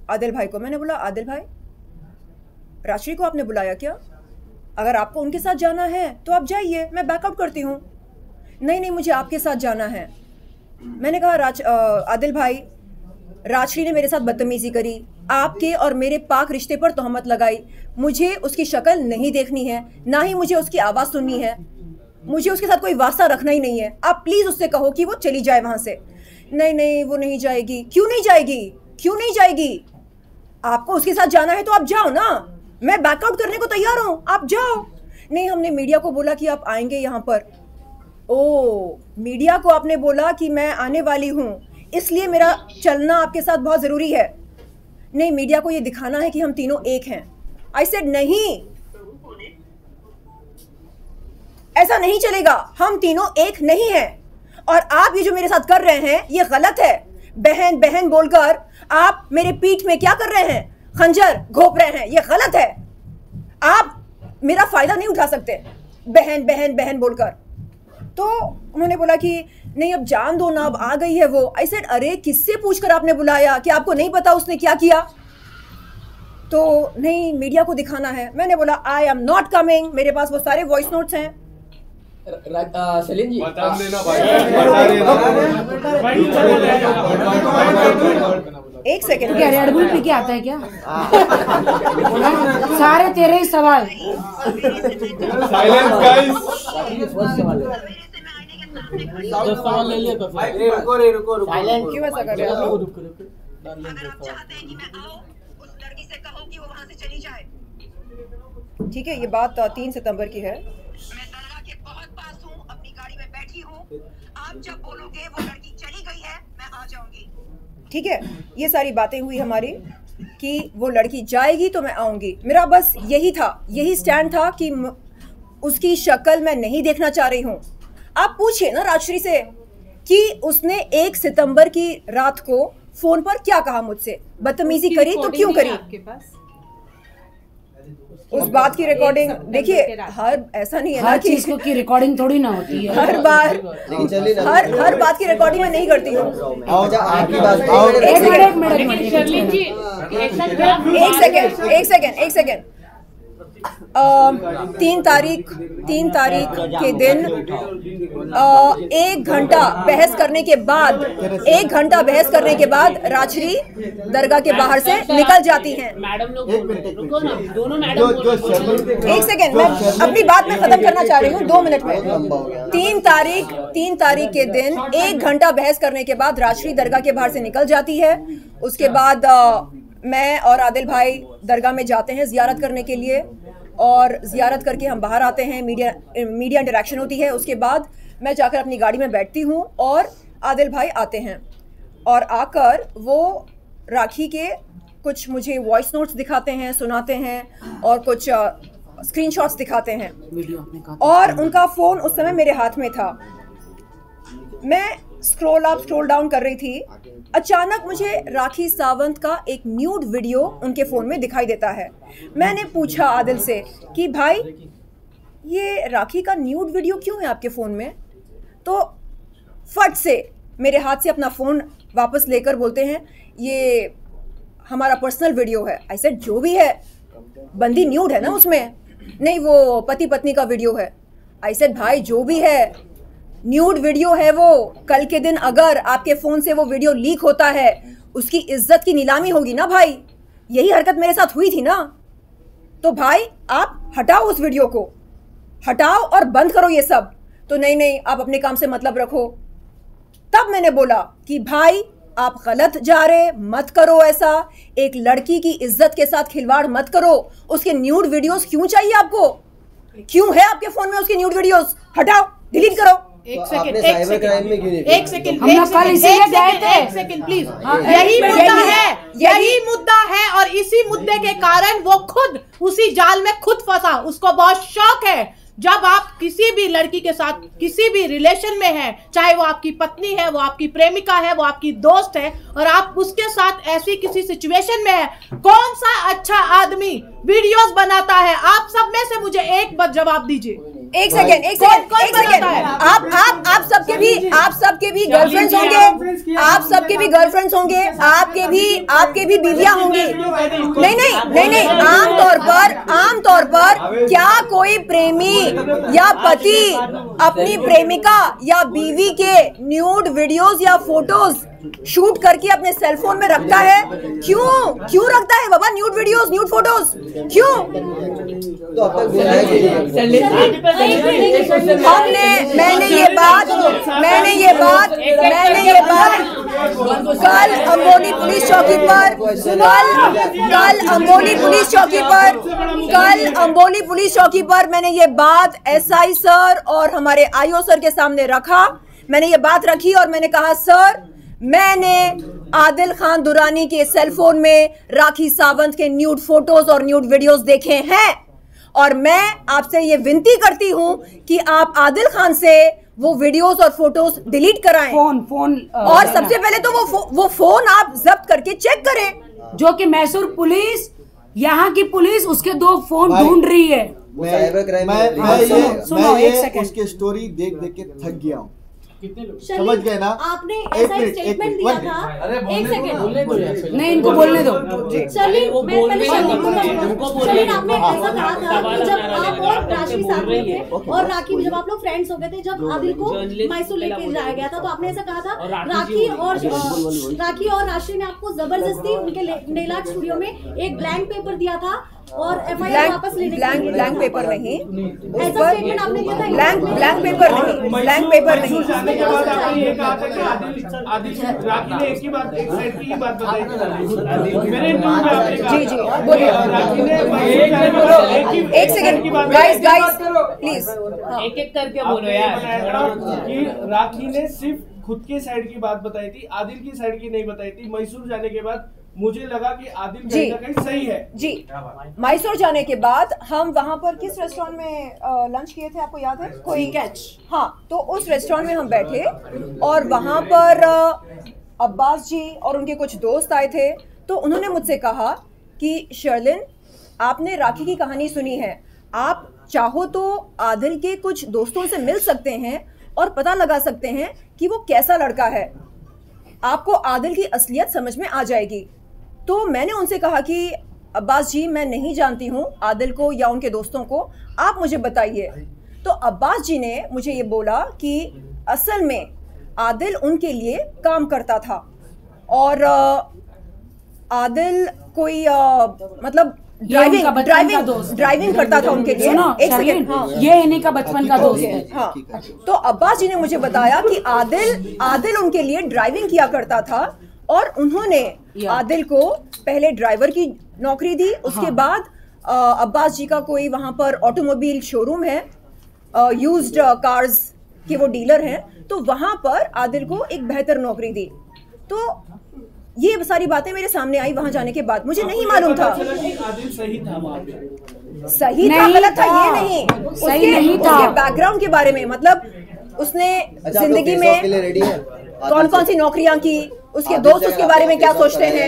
आदिल भाई को। मैंने बोला आदिल भाई, राजश्री को आपने बुलाया क्या? अगर आपको उनके साथ जाना है तो आप जाइए, मैं बैकआउट करती हूँ। नहीं, मुझे आपके साथ जाना है। मैंने कहा आदिल भाई, राजश्री ने मेरे साथ बदतमीजी करी, आपके और मेरे पाक रिश्ते पर तोहमत लगाई। मुझे उसकी शक्ल नहीं देखनी है, ना ही मुझे उसकी आवाज़ सुननी है, मुझे उसके साथ कोई वास्ता रखना ही नहीं है। आप प्लीज़ उससे कहो कि वो चली जाए वहाँ से। नहीं, वो नहीं जाएगी। क्यों नहीं जाएगी? आपको उसके साथ जाना है तो आप जाओ ना, मैं बैकआउट करने को तैयार हूँ, आप जाओ। नहीं, हमने मीडिया को बोला कि आप आएंगे यहाँ पर। ओ, मीडिया को आपने बोला कि मैं आने वाली हूँ, इसलिए मेरा चलना आपके साथ बहुत ज़रूरी है। नहीं, मीडिया को ये दिखाना है कि हम तीनों एक हैं। आई सेड नहीं, ऐसा नहीं चलेगा, हम तीनों एक नहीं हैं। और आप ये जो मेरे साथ कर रहे हैं ये गलत है। बहन बहन बोलकर आप मेरे पीठ में क्या कर रहे हैं? खंजर घोंप रहे हैं, ये गलत है। आप मेरा फायदा नहीं उठा सकते बहन बहन बहन बोलकर। तो उन्होंने बोला कि नहीं अब जान दो ना, अब आ गई है वो। आई सेड अरे किससे पूछकर आपने बुलाया कि आपको नहीं पता उसने क्या किया? तो नहीं, मीडिया को दिखाना है। मैंने बोला आई एम नॉट कमिंग, मेरे पास वो सारे वॉइस नोट्स हैं। सलीम जी एक सेकेंड, क्या रेड बुल पी के आता है क्या? सारे तेरे ही सवाल। सवाल ले लिया तो रुको क्यों ऐसा कर रहे हो? ठीक है, ये बात 3 सितंबर की है। आप जब बोलोगे वो लड़की चली गई है, मैं आ जाऊंगी। ठीक है, ये सारी बातें हुई हमारी कि वो लड़की जाएगी तो मैं आऊंगी। मेरा बस यही था, यही स्टैंड था कि उसकी शक्ल मैं नहीं देखना चाह रही हूँ। आप पूछिए ना राजश्री से कि उसने 1 सितंबर की रात को फोन पर क्या कहा मुझसे, बदतमीजी करी तो क्यों करी? आपके पास उस बात की रिकॉर्डिंग देखिए, हर ऐसा नहीं है ना हर कि चीज की रिकॉर्डिंग थोड़ी ना होती है। हर बात की रिकॉर्डिंग मैं नहीं करती हूँ। एक सेकेंड 3 तारीख के दिन 1 घंटा बहस करने के बाद राजश्री दरगाह के बाहर से निकल जाती हैं। मैडम लोग रुको ना, दोनों मैडम एक सेकेंड, मैं अपनी बात में खत्म करना चाह रही हूँ, 2 मिनट में। 3 तारीख के दिन 1 घंटा बहस करने के बाद राजश्री दरगाह के बाहर से निकल जाती है। उसके बाद मैं और आदिल भाई दरगाह में जाते हैं ज़ियारत करने के लिए, और ज़ियारत करके हम बाहर आते हैं, मीडिया इंटरेक्शन होती है। उसके बाद मैं जाकर अपनी गाड़ी में बैठती हूँ और आदिल भाई आते हैं, और आकर वो राखी के कुछ मुझे वॉइस नोट्स दिखाते हैं, सुनाते हैं, और कुछ स्क्रीनशॉट्स दिखाते हैं, और उनका फ़ोन उस समय मेरे हाथ में था। मैं स्क्रॉल अप स्क्रॉल डाउन कर रही थी, अचानक मुझे राखी सावंत का एक न्यूड वीडियो उनके फ़ोन में दिखाई देता है। मैंने पूछा आदिल से कि भाई ये राखी का न्यूड वीडियो क्यों है आपके फ़ोन में? तो फट से मेरे हाथ से अपना फ़ोन वापस लेकर बोलते हैं ये हमारा पर्सनल वीडियो है। आई सेड जो भी है, बंदी न्यूड है ना उसमें? नहीं, वो पति पत्नी का वीडियो है। आई सेड भाई जो भी है, न्यूड वीडियो है वो। कल के दिन अगर आपके फ़ोन से वो वीडियो लीक होता है, उसकी इज्जत की नीलामी होगी ना भाई। यही हरकत मेरे साथ हुई थी ना। तो भाई आप हटाओ उस वीडियो को, हटाओ और बंद करो ये सब। तो नहीं, आप अपने काम से मतलब रखो। तब मैंने बोला कि भाई आप गलत जा रहे, मत करो ऐसा। एक लड़की की इज्जत के साथ खिलवाड़ मत करो। उसके न्यूड वीडियोस क्यों चाहिए आपको? क्यों है आपके फोन में उसके न्यूड वीडियोस? हटाओ, डिलीट करो। एक सेकंड प्लीज। यही मुद्दा है और इसी मुद्दे के कारण वो खुद उसी जाल में खुद फंसा। उसको बहुत शौक है, जब आप किसी भी लड़की के साथ किसी भी रिलेशन में हैं, चाहे वो आपकी पत्नी है, वो आपकी प्रेमिका है, वो आपकी दोस्त है, और आप उसके साथ ऐसी किसी सिचुएशन में है, कौन सा अच्छा आदमी वीडियोस बनाता है? आप सब में से मुझे एक बार जवाब दीजिए। एक सेकेंड आप सबके भी गर्लफ्रेंड्स होंगे, आप सबके भी गर्लफ्रेंड्स होंगे, आपके भी बीवियां होंगी। नहीं, आमतौर पर क्या कोई प्रेमी या पति अपनी प्रेमिका या बीवी के न्यूड वीडियोस या फोटोज शूट करके अपने सेलफोन में रखता है? क्यों रखता है बाबा न्यूड वीडियोस, न्यूड फोटोज? क्यों? मैंने ये बात कल अंबोली पुलिस चौकी पर मैंने ये बात एसआई सर और हमारे आईओ सर के सामने रखा। मैंने ये बात रखी और मैंने कहा सर, मैंने आदिल खान दुरानी के सेलफोन में राखी सावंत के न्यूड फोटोज और न्यूड वीडियोस देखे हैं, और मैं आपसे ये विनती करती हूं कि आप आदिल खान से वो वीडियोस और फोटोज डिलीट कराएं। फोन और सबसे पहले तो वो फोन आप जब्त करके चेक करें, जो कि मैसूर पुलिस, यहाँ की पुलिस उसके 2 फोन ढूंढ रही है। मैं उसके स्टोरी देख के थक गया हूँ। समझ गए ना? आपने ऐसा एक स्टेटमेंट दिया था। एक सेकंड, नहीं इनको बोलने दो। चलिए मैं पहले चलिए आपने ऐसा कहा था कि जब आप और राशि साथ में थे और राखी, जब आप लोग फ्रेंड्स हो गए थे, जब आदिल को मैसूर लेके जाया गया था, तो आपने ऐसा कहा था राखी और राशि ने आपको जबरदस्ती उनके नेल आर्ट स्टूडियो में एक ब्लैंक पेपर दिया था और एफआईआर वापस लेने के लिए। ब्लैंक पेपर नहीं, ऐसा स्टेटमेंट आपने दिया था। ब्लैंक पेपर नहीं। राखी ने एक साइड की बात बताई। जी बोलिए। एक सेकंड गाइस प्लीज, एक करके बोलो यार। कि राखी ने सिर्फ खुद के साइड की बात बताई थी, आदिल की साइड की नहीं बताई थी। मैसूर जाने के बाद मुझे लगा कि आदिल कहीं ना कहीं सही है। जी, मैसूर जाने के बाद हम वहाँ पर किस रेस्टोरेंट में लंच किए थे, आपको याद है? कोई कैच? हाँ, तो उस रेस्टोरेंट में हम बैठे और वहाँ पर अब्बास जी और उनके कुछ दोस्त आए थे। तो उन्होंने मुझसे कहा कि शर्लिन, आपने राखी की कहानी सुनी है, आप चाहो तो आदिल के कुछ दोस्तों से मिल सकते हैं और पता लगा सकते हैं कि वो कैसा लड़का है, आपको आदिल की असलियत समझ में आ जाएगी। तो मैंने उनसे कहा कि अब्बास जी मैं नहीं जानती हूँ आदिल को या उनके दोस्तों को, आप मुझे बताइए। तो अब्बास जी ने मुझे ये बोला कि असल में आदिल उनके लिए काम करता था और आदिल कोई मतलब ड्राइविंग करता था उनके लिए। एक सेकंड, हाँ, ये इन्हीं का बचपन का दोस्त है। हाँ, तो अब्बास जी ने मुझे बताया कि आदिल उनके लिए ड्राइविंग किया करता था और उन्होंने आदिल को पहले ड्राइवर की नौकरी दी, उसके बाद अब्बास जी का कोई वहाँ पर ऑटोमोबाइल शोरूम है, यूज्ड कार्स के वो डीलर हैं, तो वहाँ पर आदिल को एक बेहतर नौकरी दी। तो ये सारी बातें मेरे सामने आई वहां जाने के बाद, मुझे नहीं मालूम था। आदिल सही था वहाँ पे? सही था गलत था ये नहीं, सही नहीं था। उसके बैकग्राउंड के बारे में, मतलब उसने जिंदगी में कौन कौन सी नौकरियां की, उसके दोस्त उसके बारे में क्या सोचते हैं।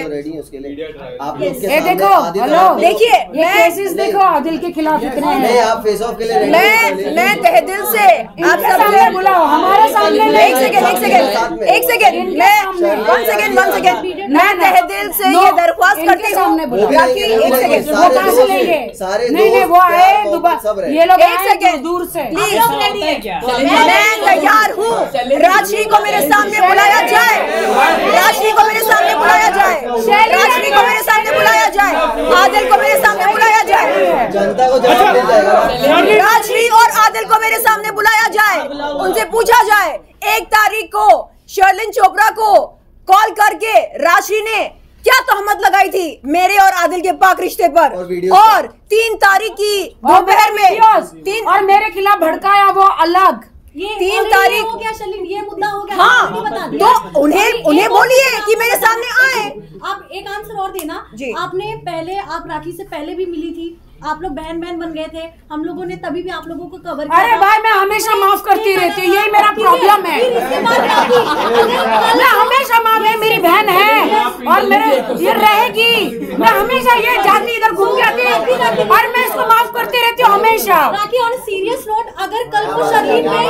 ये देखो, हेलो देखिए, मैं केसेस देखो आदिल के खिलाफ कितने हैं। आप फेस ऑफ के लिए मैं तहे दिल से आप सामने बुलाओ, हमारे सामने एक सेकंड मैं तहे दिल से ये दरख्वास्त करती हूँ राखी, एक सेकंड वो कहाँ से लेंगे? नहीं वो आए दुबई, ये लोग एक सेकंड दूर से। मैं तैयार हूँ, राशि को मेरे सामने बुलाया जाए, राशि को मेरे सामने बुलाया जाए, राशि को मेरे सामने बुलाया जाए, आदिल को मेरे सामने बुलाया जाए, जनता को जवाब मिल जाएगा। राशि और आदिल को मेरे सामने बुलाया जाए, उनसे पूछा जाए 1 तारीख को शर्लिन चोपड़ा को कॉल करके राशि ने क्या तहमत लगाई थी मेरे और आदिल के पाक रिश्ते पर, और 3 तारीख की दोपहर में और मेरे खिलाफ भड़काया वो अलग। 3 तारीख हो गया शर्लिन, ये मुद्दा हो गया। हाँ, तो उन्हें बोलिए कि मेरे सामने आए। आप एक आंसर और देना, आपने पहले, आप राखी से पहले भी मिली थी, आप लोग बहन बन गए थे, हम लोगों ने तभी भी आप लोगों को कवर किया। अरे भाई मैं हमेशा माफ करती रहती हूँ, यही मेरा प्रॉब्लम है। मैं हमेशा माफ, मेरी बहन है और मेरे ये रहेगी, मैं हमेशा ये जाती इधर घूम के आती और मैं इसको माफ करती रहती हूँ हमेशा। राखी ऑन सीरियस नोट, अगर कल को शर्लिन अरे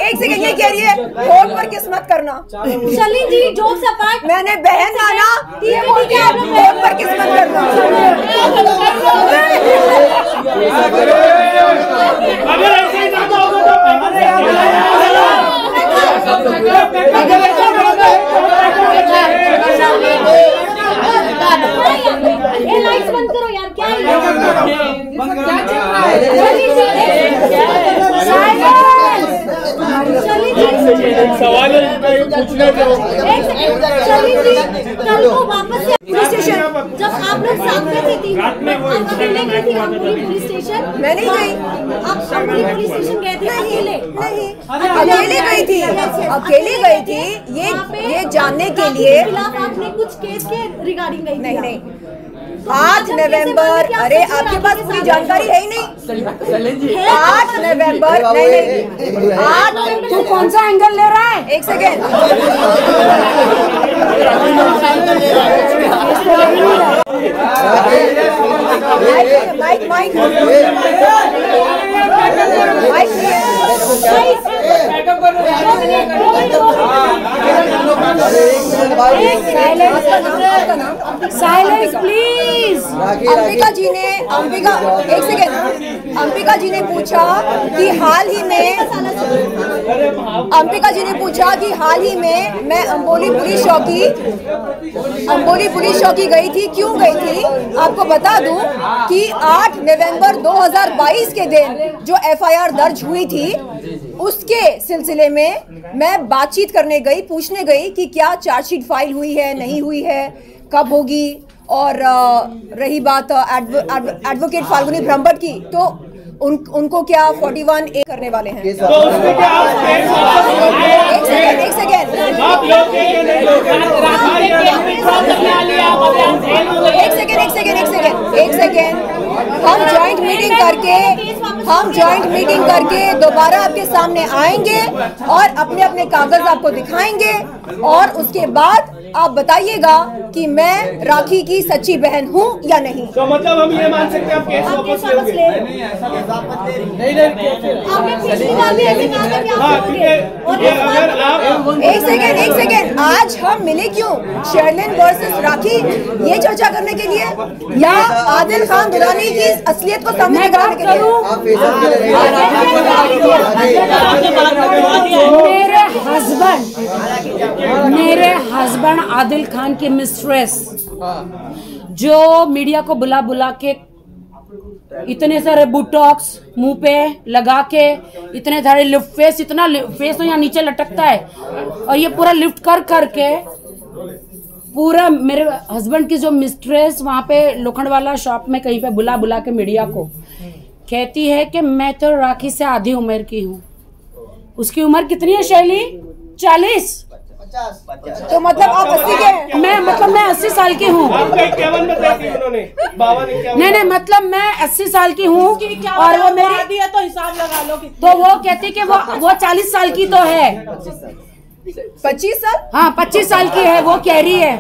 एक सेकंड ये कह रही है होठ पर किस्मत करना। शर्लिन जी जोक्स अपार्ट, मैंने बहन माना, होठ पर किस्मत करना। अगर ऐसे ही ना ये लाइट्स बंद करो यार, क्या सवाल पूछने कल को वापस पुलिस स्टेशन, जब आप लोग साथ में थे, आप अकेले गई थी पुलिस स्टेशन? मैं नहीं गई। आप पुलिस स्टेशन गए थे अकेले? नहीं, अकेले गई थी, अकेले गई थी ये जानने के लिए। खिलाफ आपने कुछ केस के रिगार्डिंग गई? नहीं 8 नवंबर, अरे आपके पास पूरी जानकारी है ही नहीं। 8 नवंबर, नहीं 8, तू कौन सा एंगल ले रहा है? एक second, mic silence please. Ambika ji ने एक सेकेंड, अंबिका जी ने पूछा कि हाल ही में, अंबिका जी ने पूछा कि हाल ही में मैं अंबोली पुलिस चौकी गई थी, क्यों गई थी? आपको बता दूं कि 8 नवंबर 2022 के दिन जो FIR दर्ज हुई थी उसके सिलसिले में मैं बातचीत करने गई, पूछने गई कि क्या चार्जशीट फाइल हुई है, नहीं हुई है, कब होगी। और रही बात एडवोकेट फाल्गुनी ब्रह्मभट्ट की, तो उनको क्या 41A करने वाले हैं? एक सेकेंड हम जॉइंट मीटिंग करके दोबारा आपके सामने आएंगे और अपने अपने कागज आपको दिखाएंगे और उसके बाद आप बताइएगा कि मैं राखी की सच्ची बहन हूँ या नहीं। तो मतलब हम ये मान सकते हैं आप केस वापस लेंगे? एक सेकेंड आज हम मिले क्यों? शेरलिन वर्सेस राखी ये चर्चा करने के लिए या आदिल खान दुरानी की असलियत को सामने कराने के लिए? मेरे हस्बैंड आदिल खान की मिस्ट्रेस जो मीडिया को बुला बुला के इतने सारे बुटॉक्स मुंह पे लगा के इतने सारे लिफ्ट फेस, इतना फेस तो यहाँ नीचे लटकता है और ये पूरा लिफ्ट कर करके पूरा मेरे हस्बैंड की जो मिस्ट्रेस वहाँ पे लोखंडवाला शॉप में कहीं पे बुला बुला के मीडिया को कहती है कि मैं तो राखी से आधी उम्र की हूँ। उसकी उम्र कितनी है शैली? 40। तो मतलब आप 80 के? मैं 80 साल की हूँ। नहीं मतलब मैं 80 साल की हूँ और वो मेरी है तो हिसाब लगा लो। तो वो कहती कि वो 40 साल की तो है। 25 साल? हाँ 25 साल की है वो कह रही है।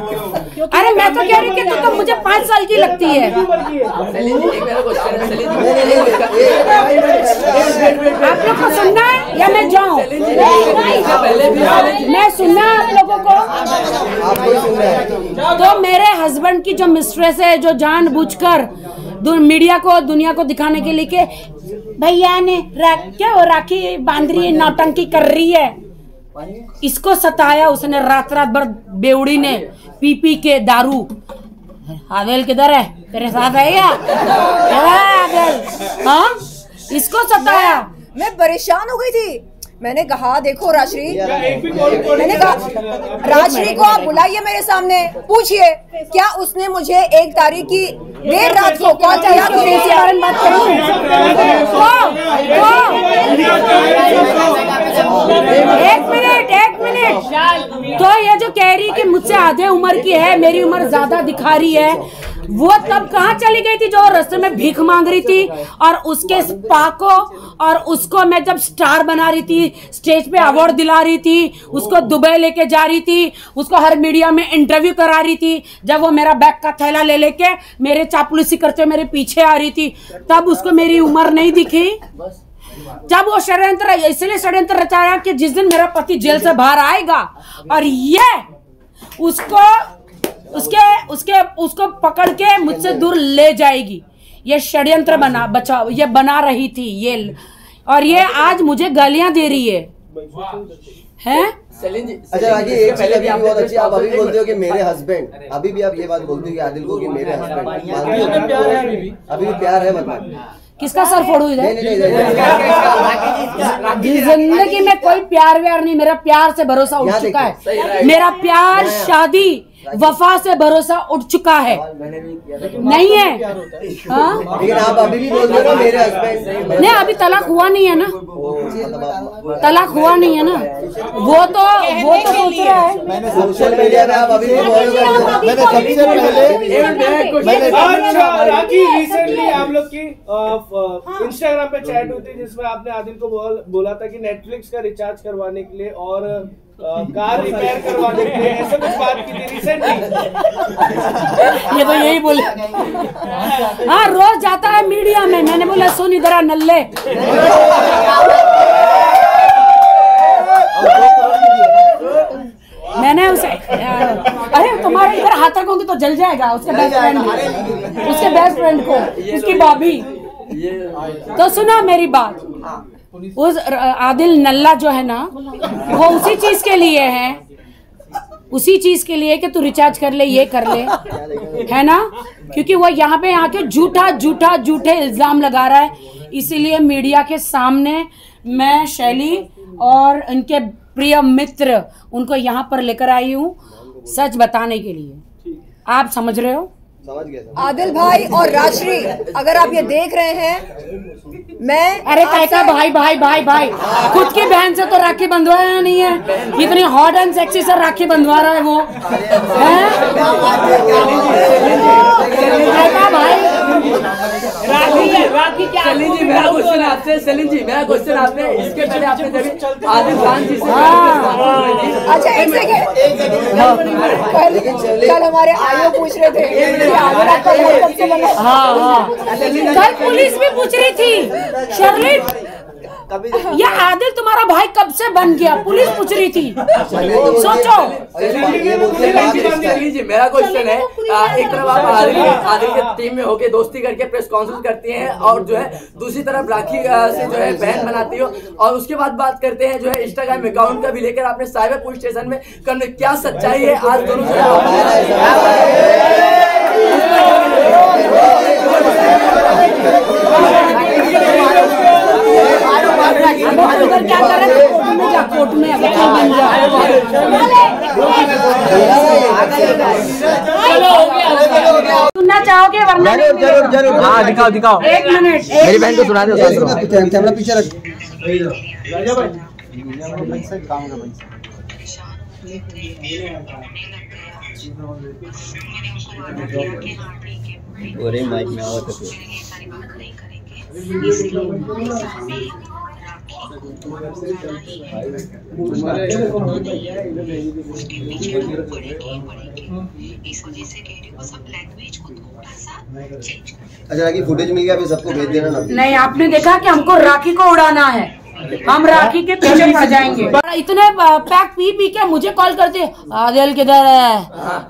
अरे मैं तो कह रही कि तो मुझे 5 साल की लगती है। आप लोग को सुनना है या मैं जाऊँ? मैं सुनना है आप लोगों को। तो मेरे हस्बैंड की जो मिस्ट्रेस है जो जानबूझकर मीडिया को दुनिया को दिखाने के लिए कि भैया ने क्या वो राखी बांध रही है, नौटंकी कर रही है, इसको सताया उसने रात भर बेवड़ी ने पी के दारू। आदिल किधर है? तेरे साथ है क्या? आदिल हाँ इसको सताया। मैं परेशान हो गई थी। मैंने कहा देखो राजश्री, मैंने कहा राजश्री को आप बुलाइए मेरे सामने, पूछिए क्या उसने मुझे 1 तारीख की देर रात को कॉल किया कि मैं इसी बारे में बात करूं? एक मिनट तो ये जो कह रही कि मुझसे आधे उम्र की है, मेरी उम्र ज्यादा दिखा रही है, वो तब कहाँ चली गई थी जो रास्ते में भीख मांग रही थी और उसके स्पा को और उसको मैं जब स्टार बना रही थी, स्टेज पे अवार्ड दिला रही थी, उसको दुबई लेके जा रही थी, उसको हर मीडिया में इंटरव्यू करा रही थी, जब वो मेरा बैग का थैला ले लेके मेरे चापलूसी करते मेरे पीछे आ रही थी तब उसको मेरी उम्र नहीं दिखी। जब वो षड्यंत्र इसलिए षड्यंत्र रचाया कि जिस दिन मेरा पति जेल से बाहर आएगा और ये उसको पकड़ के मुझसे दूर ले जाएगी, ये षड्यंत्र बना रही थी ये, और ये आज मुझे गालियां दे रही है। अच्छा राखी एक चीज अभी बहुत अच्छी, आप अभी बोलते हो कि मेरे हस्बैंड, अभी भी आप ये बात बोलते हो कि आदिल को कि मेरे हस्बैंड, अभी भी प्यार है मतलब किसका सर फोड़ू इधर? जिंदगी में कोई प्यार व्यार नहीं, मेरा प्यार से भरोसा उठ चुका है। मेरा प्यार शादी वफा से भरोसा उठ चुका है, नहीं है? लेकिन आप अभी भी बोल रहे हो मेरे हस्बैंड नहीं, अभी तलाक हुआ नहीं है ना, तलाक हुआ नहीं है ना, वो तो सोच रहा है। सोशल मीडिया में आप अभी भी बोल रहे हो। मैंने सबसे पहले राखी रिसेंटली आप लोग की इंस्टाग्राम पे चैट हुई थी जिसमें आपने आदिल को बोला था कि नेटफ्लिक्स का रिचार्ज करवाने के लिए और कार रिपेयर करवाने के लिए ऐसे कुछ बात की थी रिसेंटली। ये तो यही बोले। हाँ रोज जाता है मीडिया में, मैंने बोला सुन इधर आ नल्ले। मैंने उसे अरे तुम्हारे इधर हाथ रखोगे तो जल जाएगा उसके बेस्ट फ्रेंड को उसकी भाभी। तो सुना मेरी बात, उस आदिल नल्ला जो है ना वो उसी चीज के लिए है, उसी चीज के लिए कि तू रिचार्ज कर ले, ये कर ले, है ना, क्योंकि वो यहाँ पे आके झूठे इल्जाम लगा रहा है। इसीलिए मीडिया के सामने मैं शैली और इनके प्रिय मित्र उनको यहाँ पर लेकर आई हूँ सच बताने के लिए। आप समझ रहे हो? समझ गए। आदिल भाई और राजश्री, अगर आप ये देख रहे हैं, मैं अरे कैसा भाई भाई भाई भाई खुद की बहन से तो राखी बंधवाया नहीं है, इतनी हॉट एंड सेक्सी से राखी बंधवा रहा है वो कैसा भाई। राखी क्या सलीम जी, मेरा क्वेश्चन आपसे, सलीम जी मेरा क्वेश्चन आपसे, इसके पहले आपने जब आदिल खान जी से अच्छा एक सेकंड, कल हमारे आयो पूछ रहे थे आदिल आपका भाई कब से बना। हाँ कल पुलिस भी पूछ रही थी शर्लिन ये आदिल तुम्हारा भाई कब से बन गया, पुलिस पूछ रही थी। सोचो जी, मेरा क्वेश्चन है, एक तरफ आप आदिल के टीम में होके दोस्ती करके प्रेस कॉन्फ्रेंस करती हैं और जो है दूसरी तरफ राखी से जो है बहन बनाती हो, और उसके बाद बात करते हैं जो है इंस्टाग्राम अकाउंट का भी लेकर आपने साइबर पुलिस स्टेशन में करने, क्या सच्चाई है आज दोनों क्या कर रहे कोर्ट में सुनना चाहोगे वरना जरूर जरूर हाँ दिखाओ दिखाओ, एक मिनट मेरी बहन को सुना दो, कैमरा पीछे रख। अरे माइक में आवाज तो अच्छा राखी फुटेज मिल गया, फिर सबको भेज देना ना। नहीं आपने देखा कि हमको राखी को उड़ाना है, हम राखी के पीछे पड़ जाएंगे। इतने पैक पी पी के मुझे कॉल करते आदिल किधर है,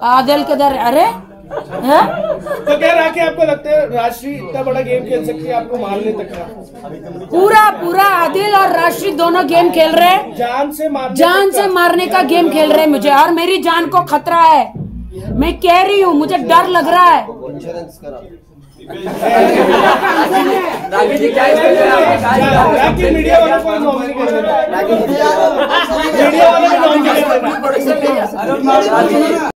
आदिल किधर है। अरे तो क्या राखी आपको लगता है राजश्री इतना बड़ा गेम खेल सकती है आपको मारने तक का? पूरा आदिल और राजश्री दोनों गेम खेल रहे हैं, जान से मारने का गेम खेल रहे हैं मुझे, और मेरी जान को खतरा है, मैं कह रही हूँ मुझे डर लग रहा है। राखी जी क्या मीडिया वालों को नॉमिनी कर देना, मीडिया वालों को नॉमिनी कर देना।